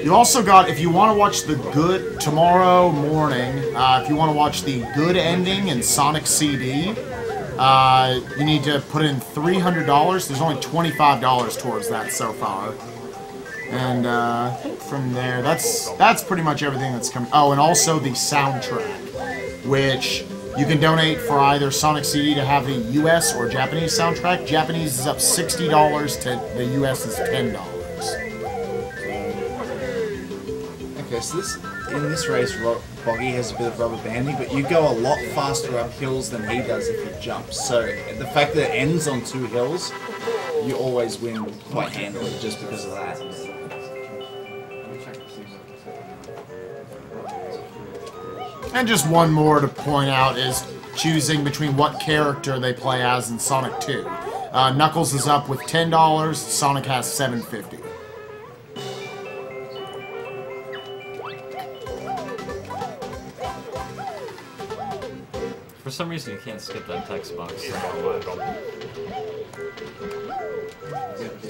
You also got, if you want to watch the good tomorrow morning, if you want to watch the good ending in Sonic CD, you need to put in $300. There's only $25 towards that so far. And I think from there, that's pretty much everything that's coming. Oh, and also the soundtrack, which you can donate for either Sonic CD to have the US or Japanese soundtrack. Japanese is up $60 to the US is $10. Okay, so in this race, Boggy has a bit of rubber banding, but you go a lot faster up hills than he does if you jump. So the fact that it ends on 2 hills, you always win quite handily just because of that. And just one more to point out is choosing between what character they play as in Sonic 2. Knuckles is up with $10, Sonic has $7.50. For some reason, you can't skip that text box.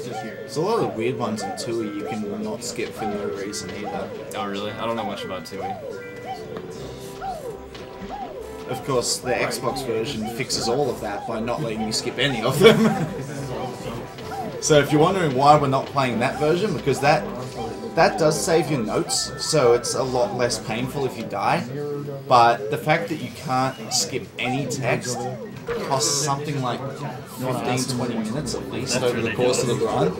There's a lot of weird ones in Tui you can not skip for no reason either. Oh, really? I don't know much about Tui. Of course, the Xbox version fixes all of that by not letting you skip any of them. So if you're wondering why we're not playing that version, because that does save your notes, so it's a lot less painful if you die. But the fact that you can't skip any text costs something like 15-20 minutes at least over the course of the run.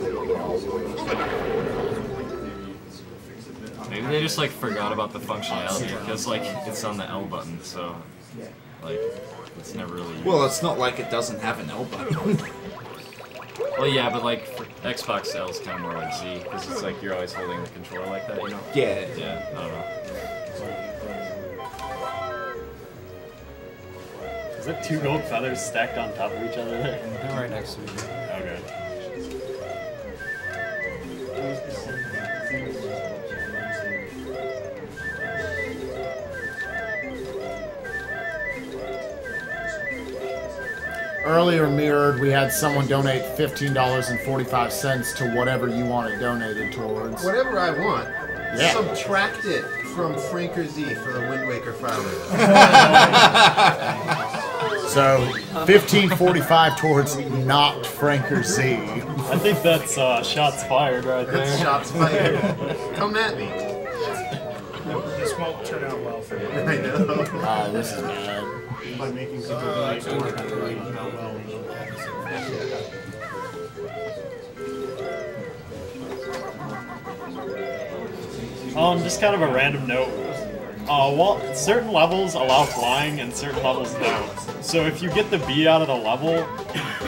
Maybe they just like forgot about the functionality because like it's on the L button, so like it's never really used. Well, it's not like it doesn't have an L button. Well, yeah, but like for Xbox L is kind of more like Z because it's like you're always holding the controller like that, you know? Yeah. Yeah, I don't know. Is that 2 gold feathers stacked on top of each other there? They're right next to me. Okay. earlier mirrored, we had someone donate $15.45 to whatever you want it donated towards. Whatever I want. Yeah. Subtract it from Franker Z for the Wind Waker Fowler. So, $15.45 towards not Franker Z. I think that's shots fired right there. That's shots fired. Come at me. This won't turn out well for you. I know. Ah, this is bad. By making people donate to work out well. Just kind of a random note. Well, certain levels allow flying and certain levels don't. So if you get the B out of the level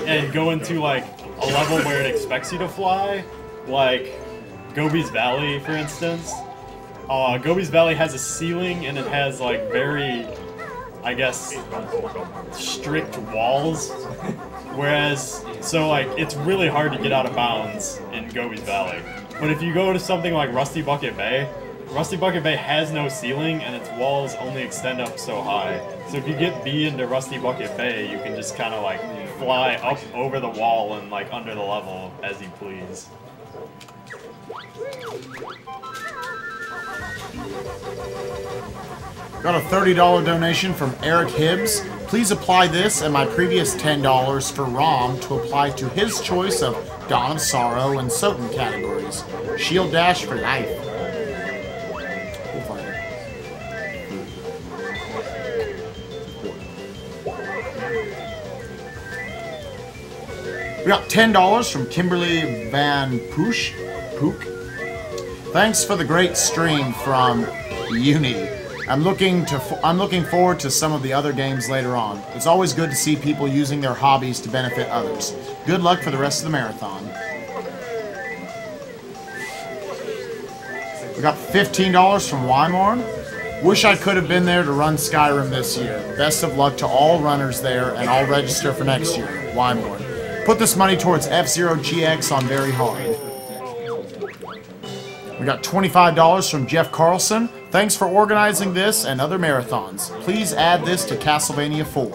and go into like a level where it expects you to fly, like Gobi's Valley, for instance, Gobi's Valley has a ceiling and it has like very, I guess, strict walls. Whereas, so like it's really hard to get out of bounds in Gobi's Valley. But if you go to something like Rusty Bucket Bay has no ceiling and its walls only extend up so high. So if you get B into Rusty Bucket Bay, you can just kind of like fly up over the wall and like under the level as you please. Got a $30 donation from Eric Hibbs. Please apply this and my previous $10 for Rom to apply to his choice of Dawn of Sorrow and Soten categories. Shield Dash for life. We'll find it. We got $10 from Kimberly Van Pook. Thanks for the great stream from Uni. I'm looking forward to some of the other games later on. It's always good to see people using their hobbies to benefit others. Good luck for the rest of the marathon. We got $15 from Wymorn. Wish I could have been there to run Skyrim this year. Best of luck to all runners there, and I'll register for next year. Wymorn. Put this money towards F-Zero GX on Very Hard. We got $25 from Jeff Carlson. Thanks for organizing this and other marathons. Please add this to Castlevania 4.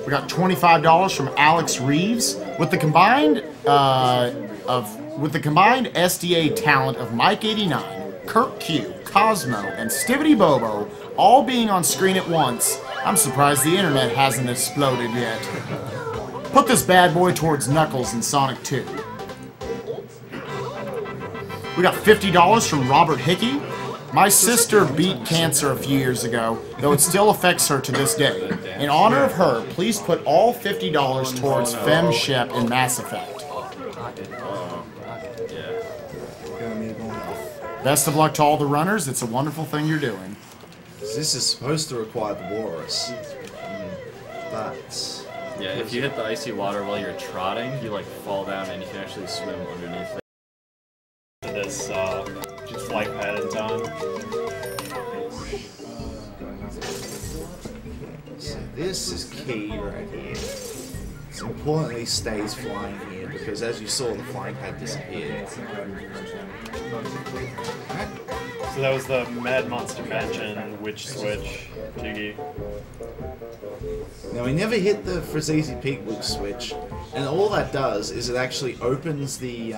We got $25 from Alex Reeves. With the combined SDA talent of Mike89, Kirk Q, Cosmo, and Stivity Bobo all being on screen at once, I'm surprised the internet hasn't exploded yet. Put this bad boy towards Knuckles in Sonic 2. We got $50 from Robert Hickey. My sister beat cancer a few years ago, though it still affects her to this day. In honor of her, please put all $50 towards Fem Shep in Mass Effect. Best of luck to all the runners. It's a wonderful thing you're doing. This is supposed to require the walrus, but... Yeah, if you hit the icy water while you're trotting, you like fall down and you can actually swim underneath it. This just flight pad in time. So this is key right here. It's important he stays flying here because as you saw, the flying pad disappeared. So that was the Mad Monster Mansion Witch Switch, Jiggy. Now we never hit the Frazizi Peak Witch Switch, and all that does is it actually opens the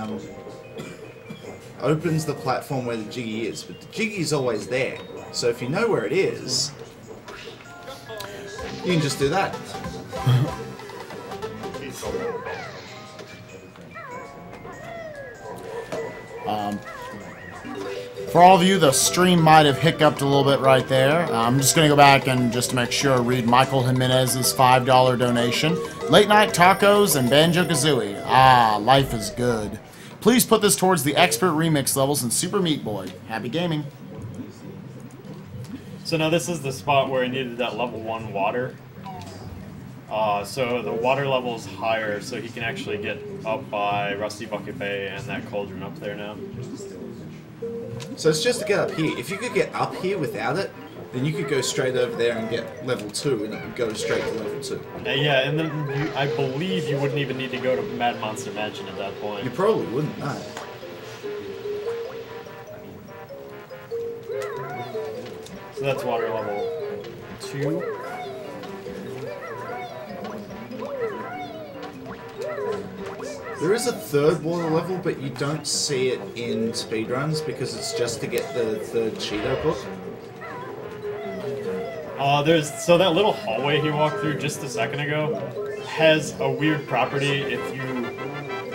platform where the Jiggy is, but the Jiggy is always there. So if you know where it is, you can just do that. For all of you, the stream might have hiccuped a little bit right there. I'm just going to go back and just to make sure read Michael Jimenez's $5 donation. Late Night Tacos and Banjo Kazooie. Ah, life is good. Please put this towards the expert remix levels in Super Meat Boy. Happy gaming. So now this is the spot where I needed that level 1 water. So the water level is higher, so he can actually get up by Rusty Bucket Bay and that cauldron up there now. So it's just to get up here. If you could get up here without it, then you could go straight over there and get level 2, and it would go straight to level 2. Yeah, and then I believe you wouldn't even need to go to Mad Monster Mansion at that point. You probably wouldn't, no. that's water level 2. There is a third water level, but you don't see it in speedruns because it's just to get the third Cheeto book. So that little hallway he walked through just a second ago has a weird property if you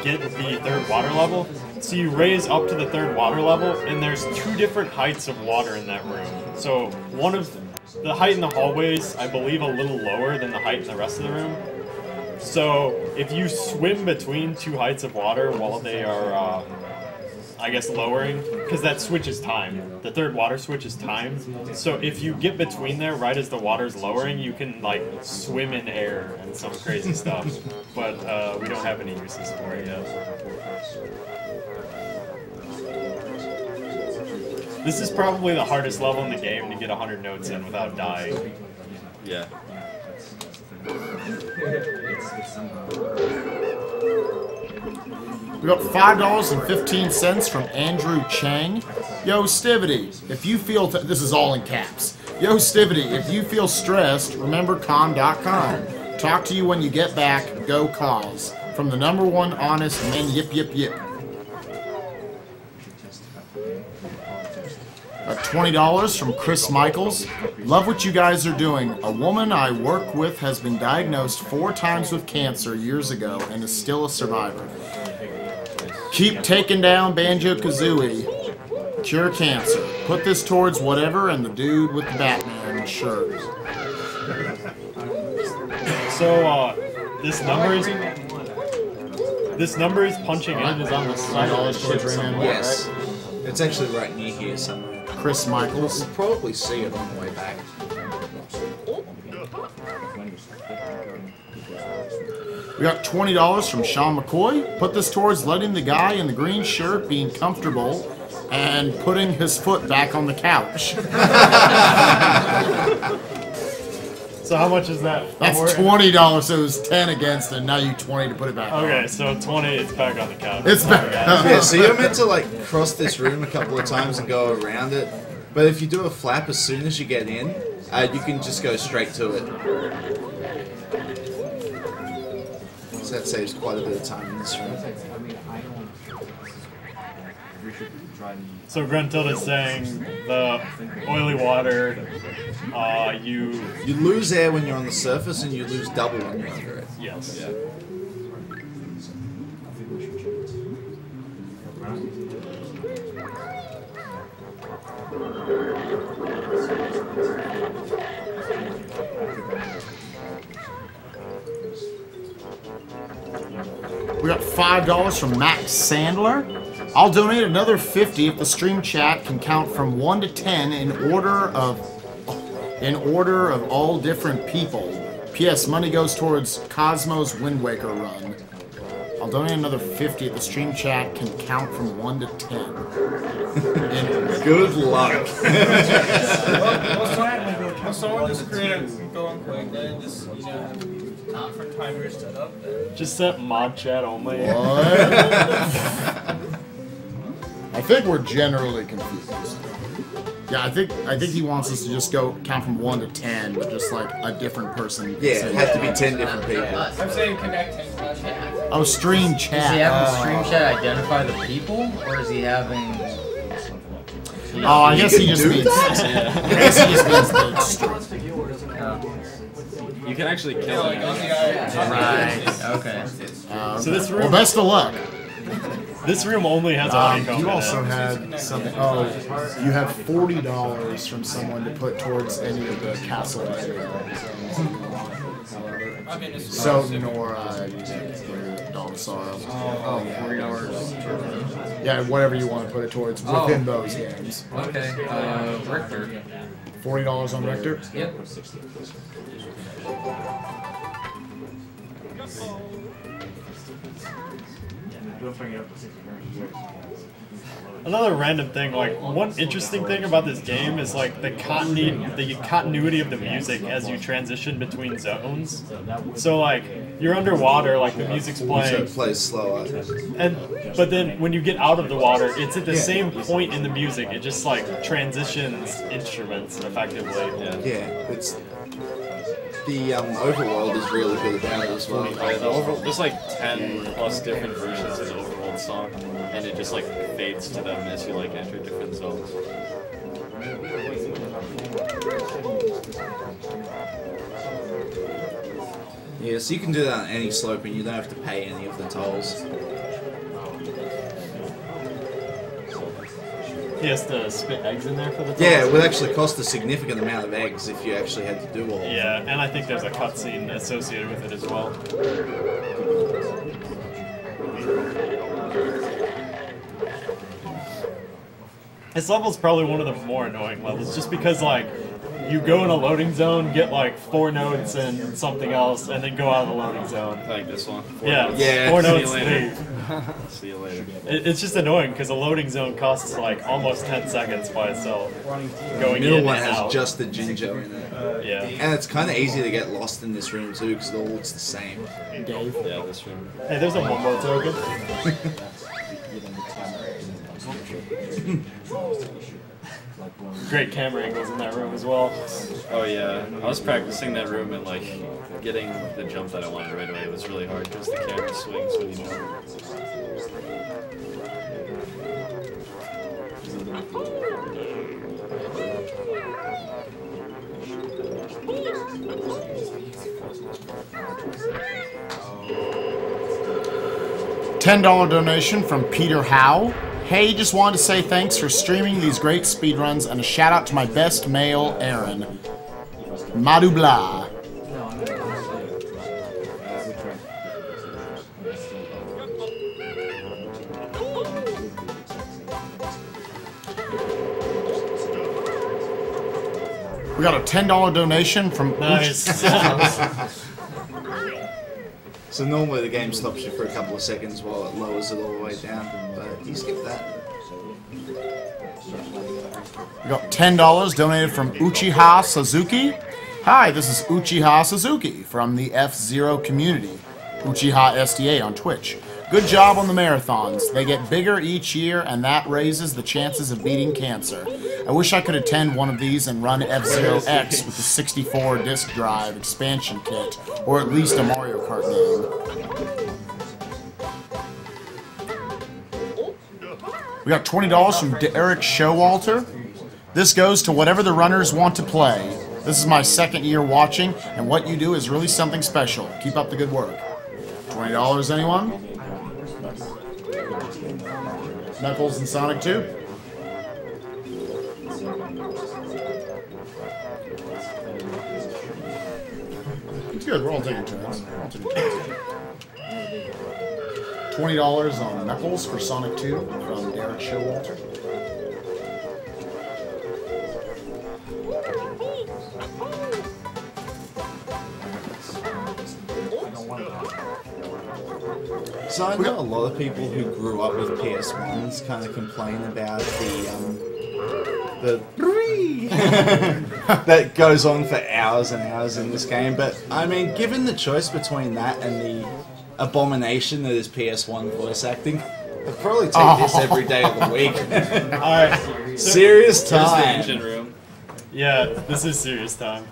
get the third water level. So you raise up to the third water level, and there's 2 different heights of water in that room. So one of the height in the hallways, I believe, a little lower than the height in the rest of the room. So if you swim between 2 heights of water while they are, I guess, lowering, because that switch is timed. The third water switch is timed. So if you get between there right as the water's lowering, you can, like, swim in air and some crazy stuff. But we don't have any uses for it yet. This is probably the hardest level in the game to get 100 notes in without dying. Yeah. We got $5.15 from Andrew Chang. Yo, Stivity, if you feel... this is all in caps. Yo, Stivity, if you feel stressed, remember con.com. Talk to you when you get back. Go cause. From the #1 honest men, yip, yip, yip. $20 from Chris Michaels. Love what you guys are doing. A woman I work with has been diagnosed 4 times with cancer years ago and is still a survivor. Keep taking down Banjo Kazooie. Cure cancer. Put this towards whatever and the dude with the Batman shirt. So this number is punching in is on the side of the ship somewhere. Yes. It's actually right near here somewhere. Chris Michaels. You'll probably see it on the way back. We got $20 from Sean McCoy. Put this towards letting the guy in the green shirt being comfortable and putting his foot back on the couch. So how much is that? That's $20, so it was 10 against, and now you 20 to put it back on. Okay, so 20, it's back on the couch. It's back. Yeah, so you're meant to like cross this room a couple of times and go around it, but if you do a flap as soon as you get in, you can just go straight to it. So that saves quite a bit of time in this room. So Gruntilda is saying the oily water, you lose air when you're on the surface, and you lose double when you're under it. Yes. Yeah. We got $5 from Max Sandler. I'll donate another $50 if the stream chat can count from 1 to 10 in order of all different people. P.S. Money goes towards Cosmo's Wind Waker run. I'll donate another $50 if the stream chat can count from 1 to 10. And good luck. Well, someone just create a go and quick, then just have conference timers set up. just set mod chat only. What? I think we're generally confused. Yeah, I think he wants us to just go count from 1 to 10, but just like a different person. Yeah, it has to be 10 different people. I'm saying connect 10 chat. Oh, stream Is he chat. having stream chat identify the people, or is he having? Oh, I guess he just means. I guess he just means the stream. You can actually kill him. Right. Okay. So this room, Well, best of luck. this room only has a honeycomb You in also it. had something. Oh, you have $40 from someone to put towards any of the castle area. So Nora, Dawn of Sorrow. Oh, $40. Yeah, whatever you want to put it towards within those games. Okay. Richter. $40 on Richter. Yep. Another random thing, like one interesting thing about this game is like the continuity of the music as you transition between zones. So like you're underwater, like the music's playing. So it plays slower. But then when you get out of the water, it's at the same point in the music. It just like transitions instruments effectively. Yeah, it's the overworld is really good about it as well. Yeah, the there's like 10 plus different versions of the overworld song, and it just like fades to them as you like enter different zones. Yeah, so you can do that on any slope and you don't have to pay any of the tolls. He has to spit eggs in there for the tolls. Yeah, it would actually cost a significant amount of eggs if you actually had to do all of them. Yeah, and I think there's a cutscene associated with it as well. This level's probably one of the more annoying levels, just because like you go in a loading zone, get like 4 notes and something else, and then go out of the loading zone. Like this one. 4 notes, leave. See you later. It's just annoying because a loading zone costs like almost 10 seconds by itself. Going The middle in one and has out. just the ginger in it. Yeah. And it's kind of easy to get lost in this room too because it all looks the same. Dave? Yeah, this room. Hey, there's a Momo token. Great camera angles in that room as well. Oh yeah, I was practicing that room and like getting the jump that I wanted right away. It was really hard because the camera swings when you jump. $10 donation from Peter Howe. Hey, just wanted to say thanks for streaming these great speedruns and a shout out to my best male, Aaron. Madu blah. We got a $10 donation from Nice. So normally the game stops you for a couple of seconds while it lowers it all the way down, but you skip that. We got $10 donated from Uchiha Suzuki. Hi, this is Uchiha Suzuki from the F-Zero community. Uchiha SDA on Twitch. Good job on the marathons. They get bigger each year, and that raises the chances of beating cancer. I wish I could attend one of these and run F-Zero X with the 64 disk drive expansion kit, or at least a Mario Kart game. We got $20 from Derek Showalter. This goes to whatever the runners want to play. This is my second year watching, and what you do is really something special. Keep up the good work. $20, anyone? Knuckles and Sonic 2? It's good, we're all taking turns. $20 on Knuckles for Sonic 2 from Derek Showalter. So I know a lot of people who grew up with PS1s kind of complain about the that goes on for hours and hours in this game, but I mean, given the choice between that and the abomination that is PS1 voice acting, I'd probably take this every day of the week. Alright. Serious Here's the time. engine room. Yeah, this is serious time.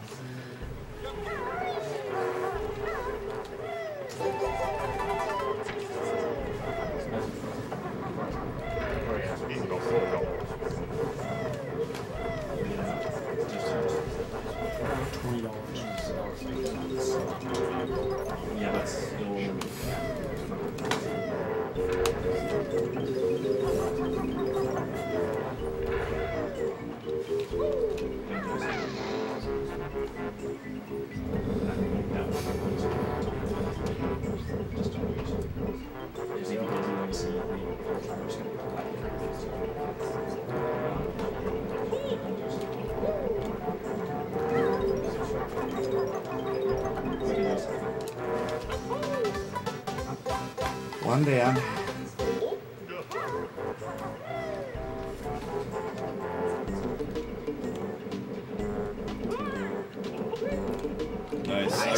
One down.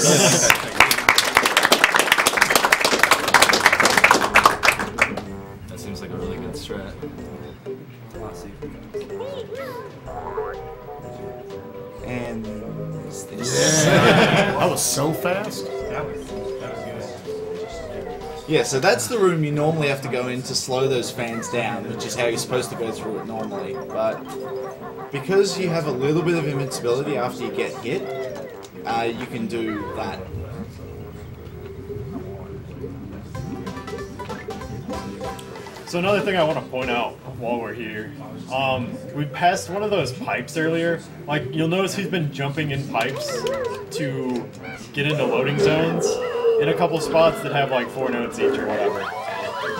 Nice. That seems like a really good strat. And what's this? That was so fast. That was good. Yeah, so that's the room you normally have to go in to slow those fans down, which is how you're supposed to go through it normally. But because you have a little bit of invincibility after you get hit, you can do that. So another thing I want to point out while we're here, we passed one of those pipes earlier. Like, you'll notice he's been jumping in pipes to get into loading zones in a couple spots that have like 4 notes each or whatever.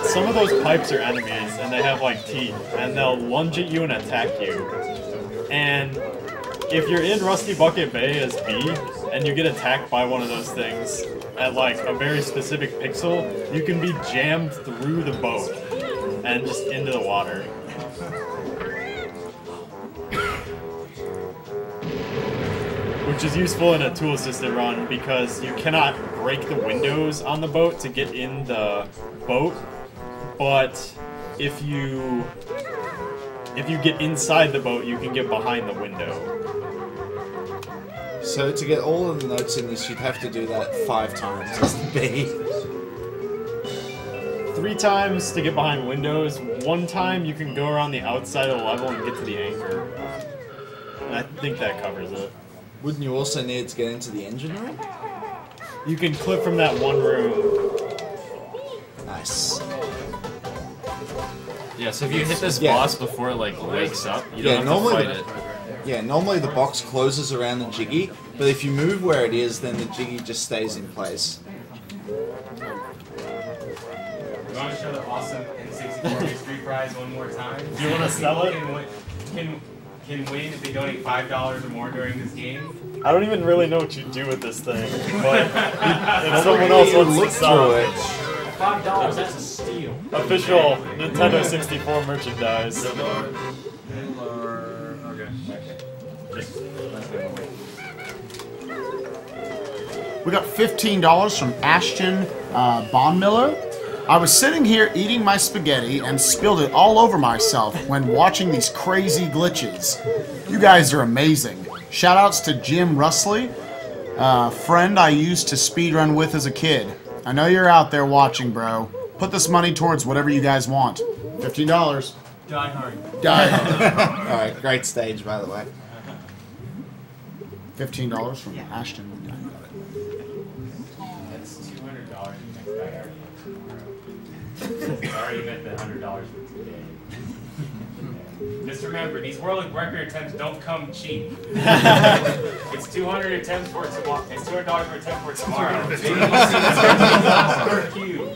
Some of those pipes are enemies and they have like teeth and they'll lunge at you and attack you. And if you're in Rusty Bucket Bay as B and you get attacked by one of those things at like a very specific pixel, you can be jammed through the boat and just into the water. Which is useful in a tool-assisted run because you cannot break the windows on the boat to get in the boat, but if you get inside the boat, you can get behind the window. So to get all of the notes in this, you'd have to do that 5 times as the B. 3 times to get behind windows. 1 time you can go around the outside of the level and get to the anchor. And I think that covers it. Wouldn't you also need to get into the engine room? You can clip from that one room. Nice. Yeah, so if you hit this Yeah. boss before it like wakes up, you Yeah, don't have to normally fight it. Yeah, normally the box closes around the jiggy, but if you move where it is, then the jiggy just stays in place. You want to show the awesome N64 history prize one more time? Do you want to sell it? Can win if they donate $5 or more during this game. I don't even really know what you do with this thing, but if someone else wants to sell it. $5, that's a steal. Official Nintendo 64 merchandise. We got $15 from Ashton Bonmiller. I was sitting here eating my spaghetti and spilled it all over myself when watching these crazy glitches. You guys are amazing. Shoutouts to Jim Russley, friend I used to speedrun with as a kid. I know you're out there watching, bro. Put this money towards whatever you guys want. $15. Die hard. Die hard. Alright, great stage, by the way. $15 from Ashton. That's $200 next guy. I already bet the $100 for today. Just remember, these world record attempts don't come cheap. It's 200 attempts for tomorrow. It's $200 for attempt for tomorrow. Maybe we'll see per cube.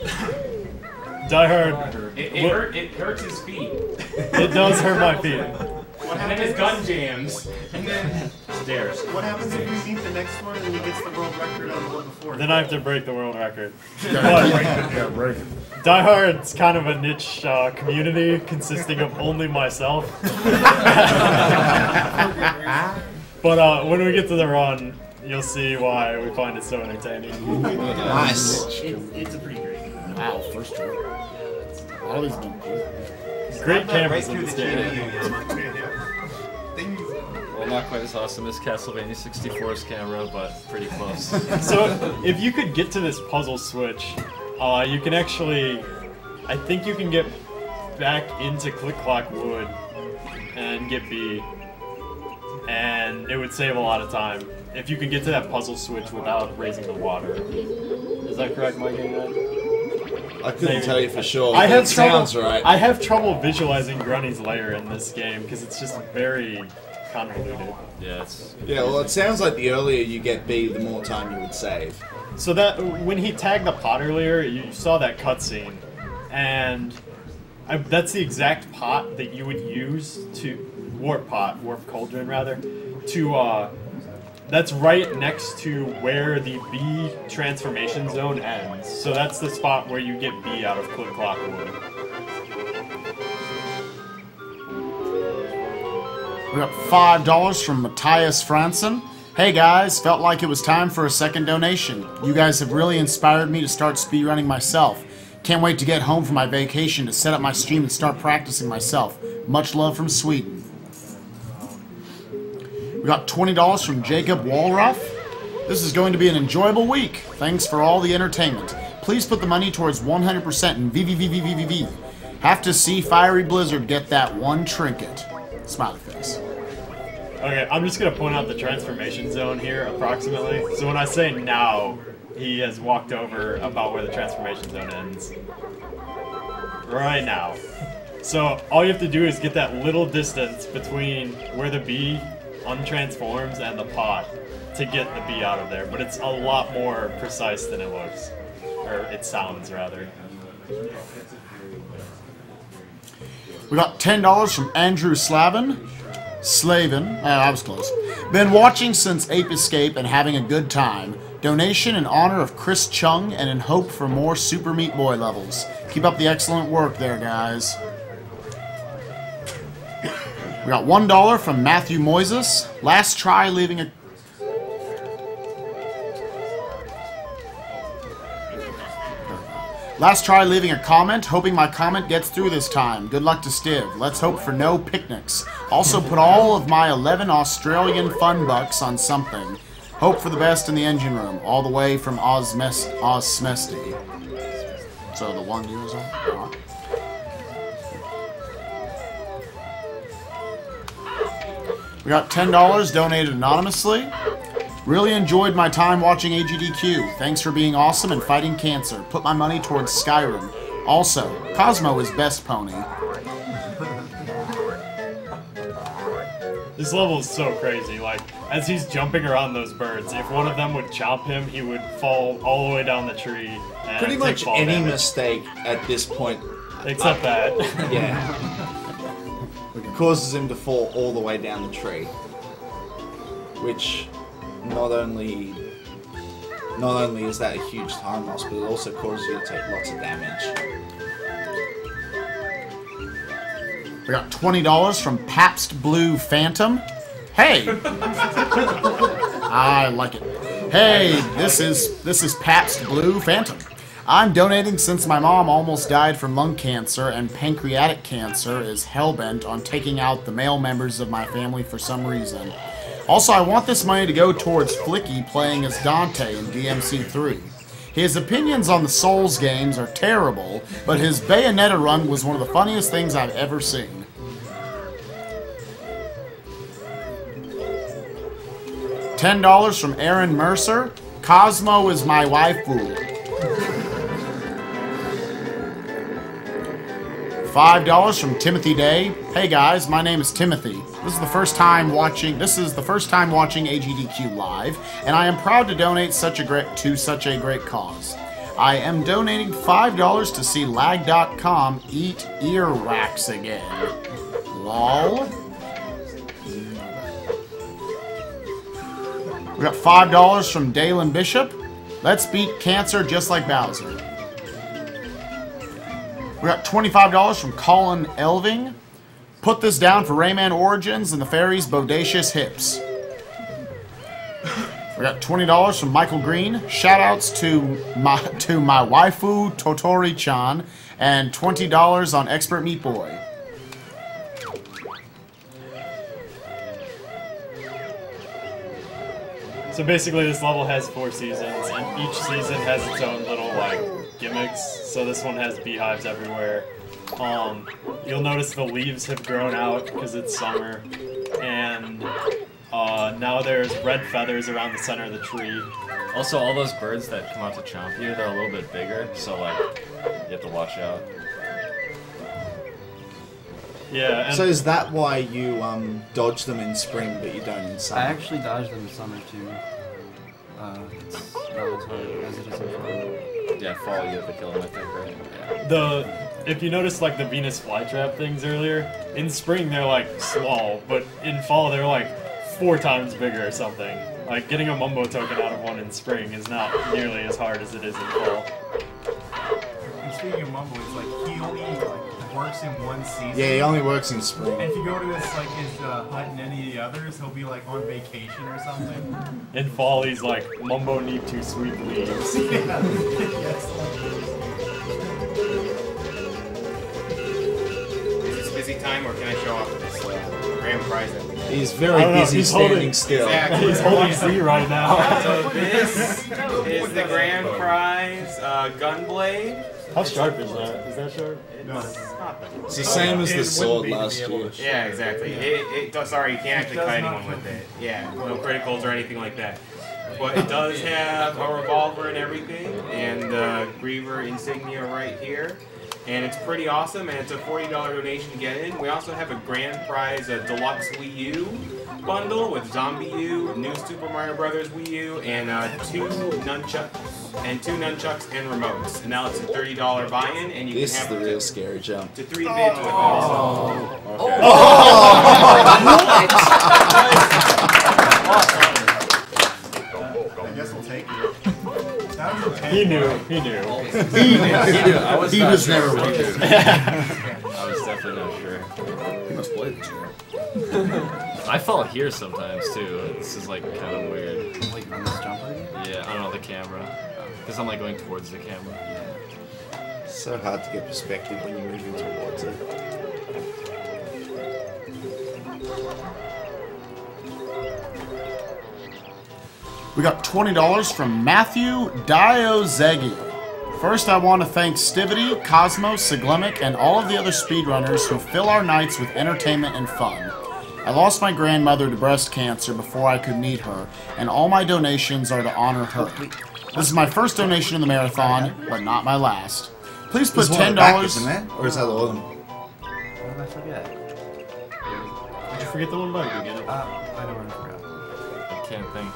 Die Hard. It hurts his feet. It does hurt my feet. And then his gun jams. And then Stairs. What happens if we beat the next one and he gets the world record on the one before? Then I have to break the world record. Yeah, break it. Die Hard's kind of a niche community consisting of only myself. But when we get to the run, you'll see why we find it so entertaining. Nice. It's a pretty great game. Wow, first one. All these been good. Great cameras in this game. Well, not quite as awesome as Castlevania 64's camera, but pretty close. So, if you could get to this puzzle switch, you can actually, I think you can get back into Click Clock Wood and get B, and it would save a lot of time if you could get to that puzzle switch without raising the water. Is that correct, Mike? I couldn't tell you for sure. I but have it trouble. sounds right. I have trouble visualizing Grunny's lair in this game because it's just very convoluted. Yeah, it's... Yeah, well, it sounds like the earlier you get B, the more time you would save. So that when he tagged the pot earlier, you saw that cutscene, and that's the exact pot that you would use to warp cauldron rather, to that's right next to where the B transformation zone ends. So that's the spot where you get B out of Click Clock Wood. We got $5 from Matthias Franson. Hey guys, felt like it was time for a second donation. You guys have really inspired me to start speedrunning myself. Can't wait to get home from my vacation to set up my stream and start practicing myself. Much love from Sweden. We got $20 from Jacob Walruff. This is going to be an enjoyable week. Thanks for all the entertainment. Please put the money towards 100% in VVVVVVV. Have to see Fiery Blizzard get that one trinket. Smiley face. Okay, I'm just going to point out the transformation zone here, approximately. So when I say now, he has walked over about where the transformation zone ends. Right now. So all you have to do is get that little distance between where the bee untransforms and the pot to get the bee out of there. But it's a lot more precise than it looks. Or it sounds, rather. We got $10 from Andrew Slavin. I was close. Been watching since Ape Escape and having a good time. Donation in honor of Chris Chung and in hope for more Super Meat Boy levels. Keep up the excellent work there, guys. We got $1 from Matthew Moises. Last try leaving a... Last try leaving a comment, hoping my comment gets through this time. Good luck to Stiv. Let's hope for no picnics. Also put all of my 11 Australian fun bucks on something. Hope for the best in the engine room, all the way from Ozmesty. So the one you was on? Right. We got $10 donated anonymously. Really enjoyed my time watching AGDQ. Thanks for being awesome and fighting cancer. Put my money towards Skyrim. Also, Cosmo is best pony. This level is so crazy. Like, as he's jumping around those birds, if one of them would chomp him, he would fall all the way down the tree. And Pretty much fall any damage. mistake at this point. Except that. Yeah. Causes him to fall all the way down the tree. Which not only is that a huge time loss, but it also causes you to take lots of damage. We got $20 from Pabst Blue Phantom. Hey! I like it. Hey, this is Pabst Blue Phantom. I'm donating since my mom almost died from lung cancer and pancreatic cancer is hellbent on taking out the male members of my family for some reason. Also, I want this money to go towards Flicky playing as Dante in DMC3. His opinions on the Souls games are terrible, but his Bayonetta run was one of the funniest things I've ever seen. $10 from Aaron Mercer. Cosmo is my waifu. $5 from Timothy Day. Hey guys, my name is Timothy. This is the first time watching AGDQ live, and I am proud to donate to such a great cause. I am donating $5 to see lag.com eat earwax again. Lol. We got $5 from Dalen Bishop. Let's beat cancer just like Bowser. We got $25 from Colin Elving. Put this down for Rayman Origins and the Fairy's Bodacious Hips. We got $20 from Michael Green. Shoutouts to my waifu Totori-chan and $20 on Expert Meat Boy. So basically this level has 4 seasons, and each season has its own little, like, gimmicks. So this one has beehives everywhere. You'll notice the leaves have grown out because it's summer. And now there's red feathers around the center of the tree. Also, all those birds that come out to chomp you, they're a little bit bigger, so, like, you have to watch out. Yeah, and so is that why you dodge them in spring but you don't in summer? I actually dodge them in summer too. It's not as hard as it is in fall. Yeah, fall you have to kill them, I think, right? Yeah. If you notice, like, the Venus flytrap things earlier, in spring they're, like, small, but in fall they're, like, 4 times bigger or something. Like, getting a Mumbo token out of one in spring is not nearly as hard as it is in fall. And speaking of Mumbo, it's like he only works in one season. Yeah, he only works in spring. And if you go to his hut in any of the others, he'll be like on vacation or something. In fall, he's like, Mumbo need to sweep leaves. Yeah. Yes. Is this busy time, or can I show off this grand prize that we got? He's very busy standing still. Exactly. He's holding C right now. So this is the grand prize Gunblade. How sharp is that? Is that sharp? No. It's not that It's the same as the sword last year. Yeah, exactly. Sorry, you can't actually cut anyone with it. Yeah, no criticals or anything like that. But it does have a revolver and everything, and the Griever insignia right here. And it's pretty awesome, and it's a $40 donation to get in. We also have a grand prize, a deluxe Wii U bundle with Zombie U, New Super Mario Brothers Wii U, and two nunchucks and remotes. And now it's a $30 buy-in, and you This can is have the real scary jump. to 3 bids with it. Okay. I guess we'll take it. That was okay. He knew. He knew. He was never wicked. I was definitely not sure. He must play this game. I fall here sometimes too. This is like kind of weird. Like on this jumper? Yeah, I don't know the camera. Because I'm like going towards the camera. So hard to get perspective when you're moving towards it. We got $20 from Matthew Diozegi. First, I want to thank Stivity, Cosmo, Siglemic, and all of the other speedrunners who fill our nights with entertainment and fun. I lost my grandmother to breast cancer before I could meet her, and all my donations are to honor her. This is my first donation in the marathon, but not my last. Please put There's one $10. at the back, isn't there? Or is that all of them? What did I forget? Did you forget the one by the beginning? I know where I forgot. I can't think.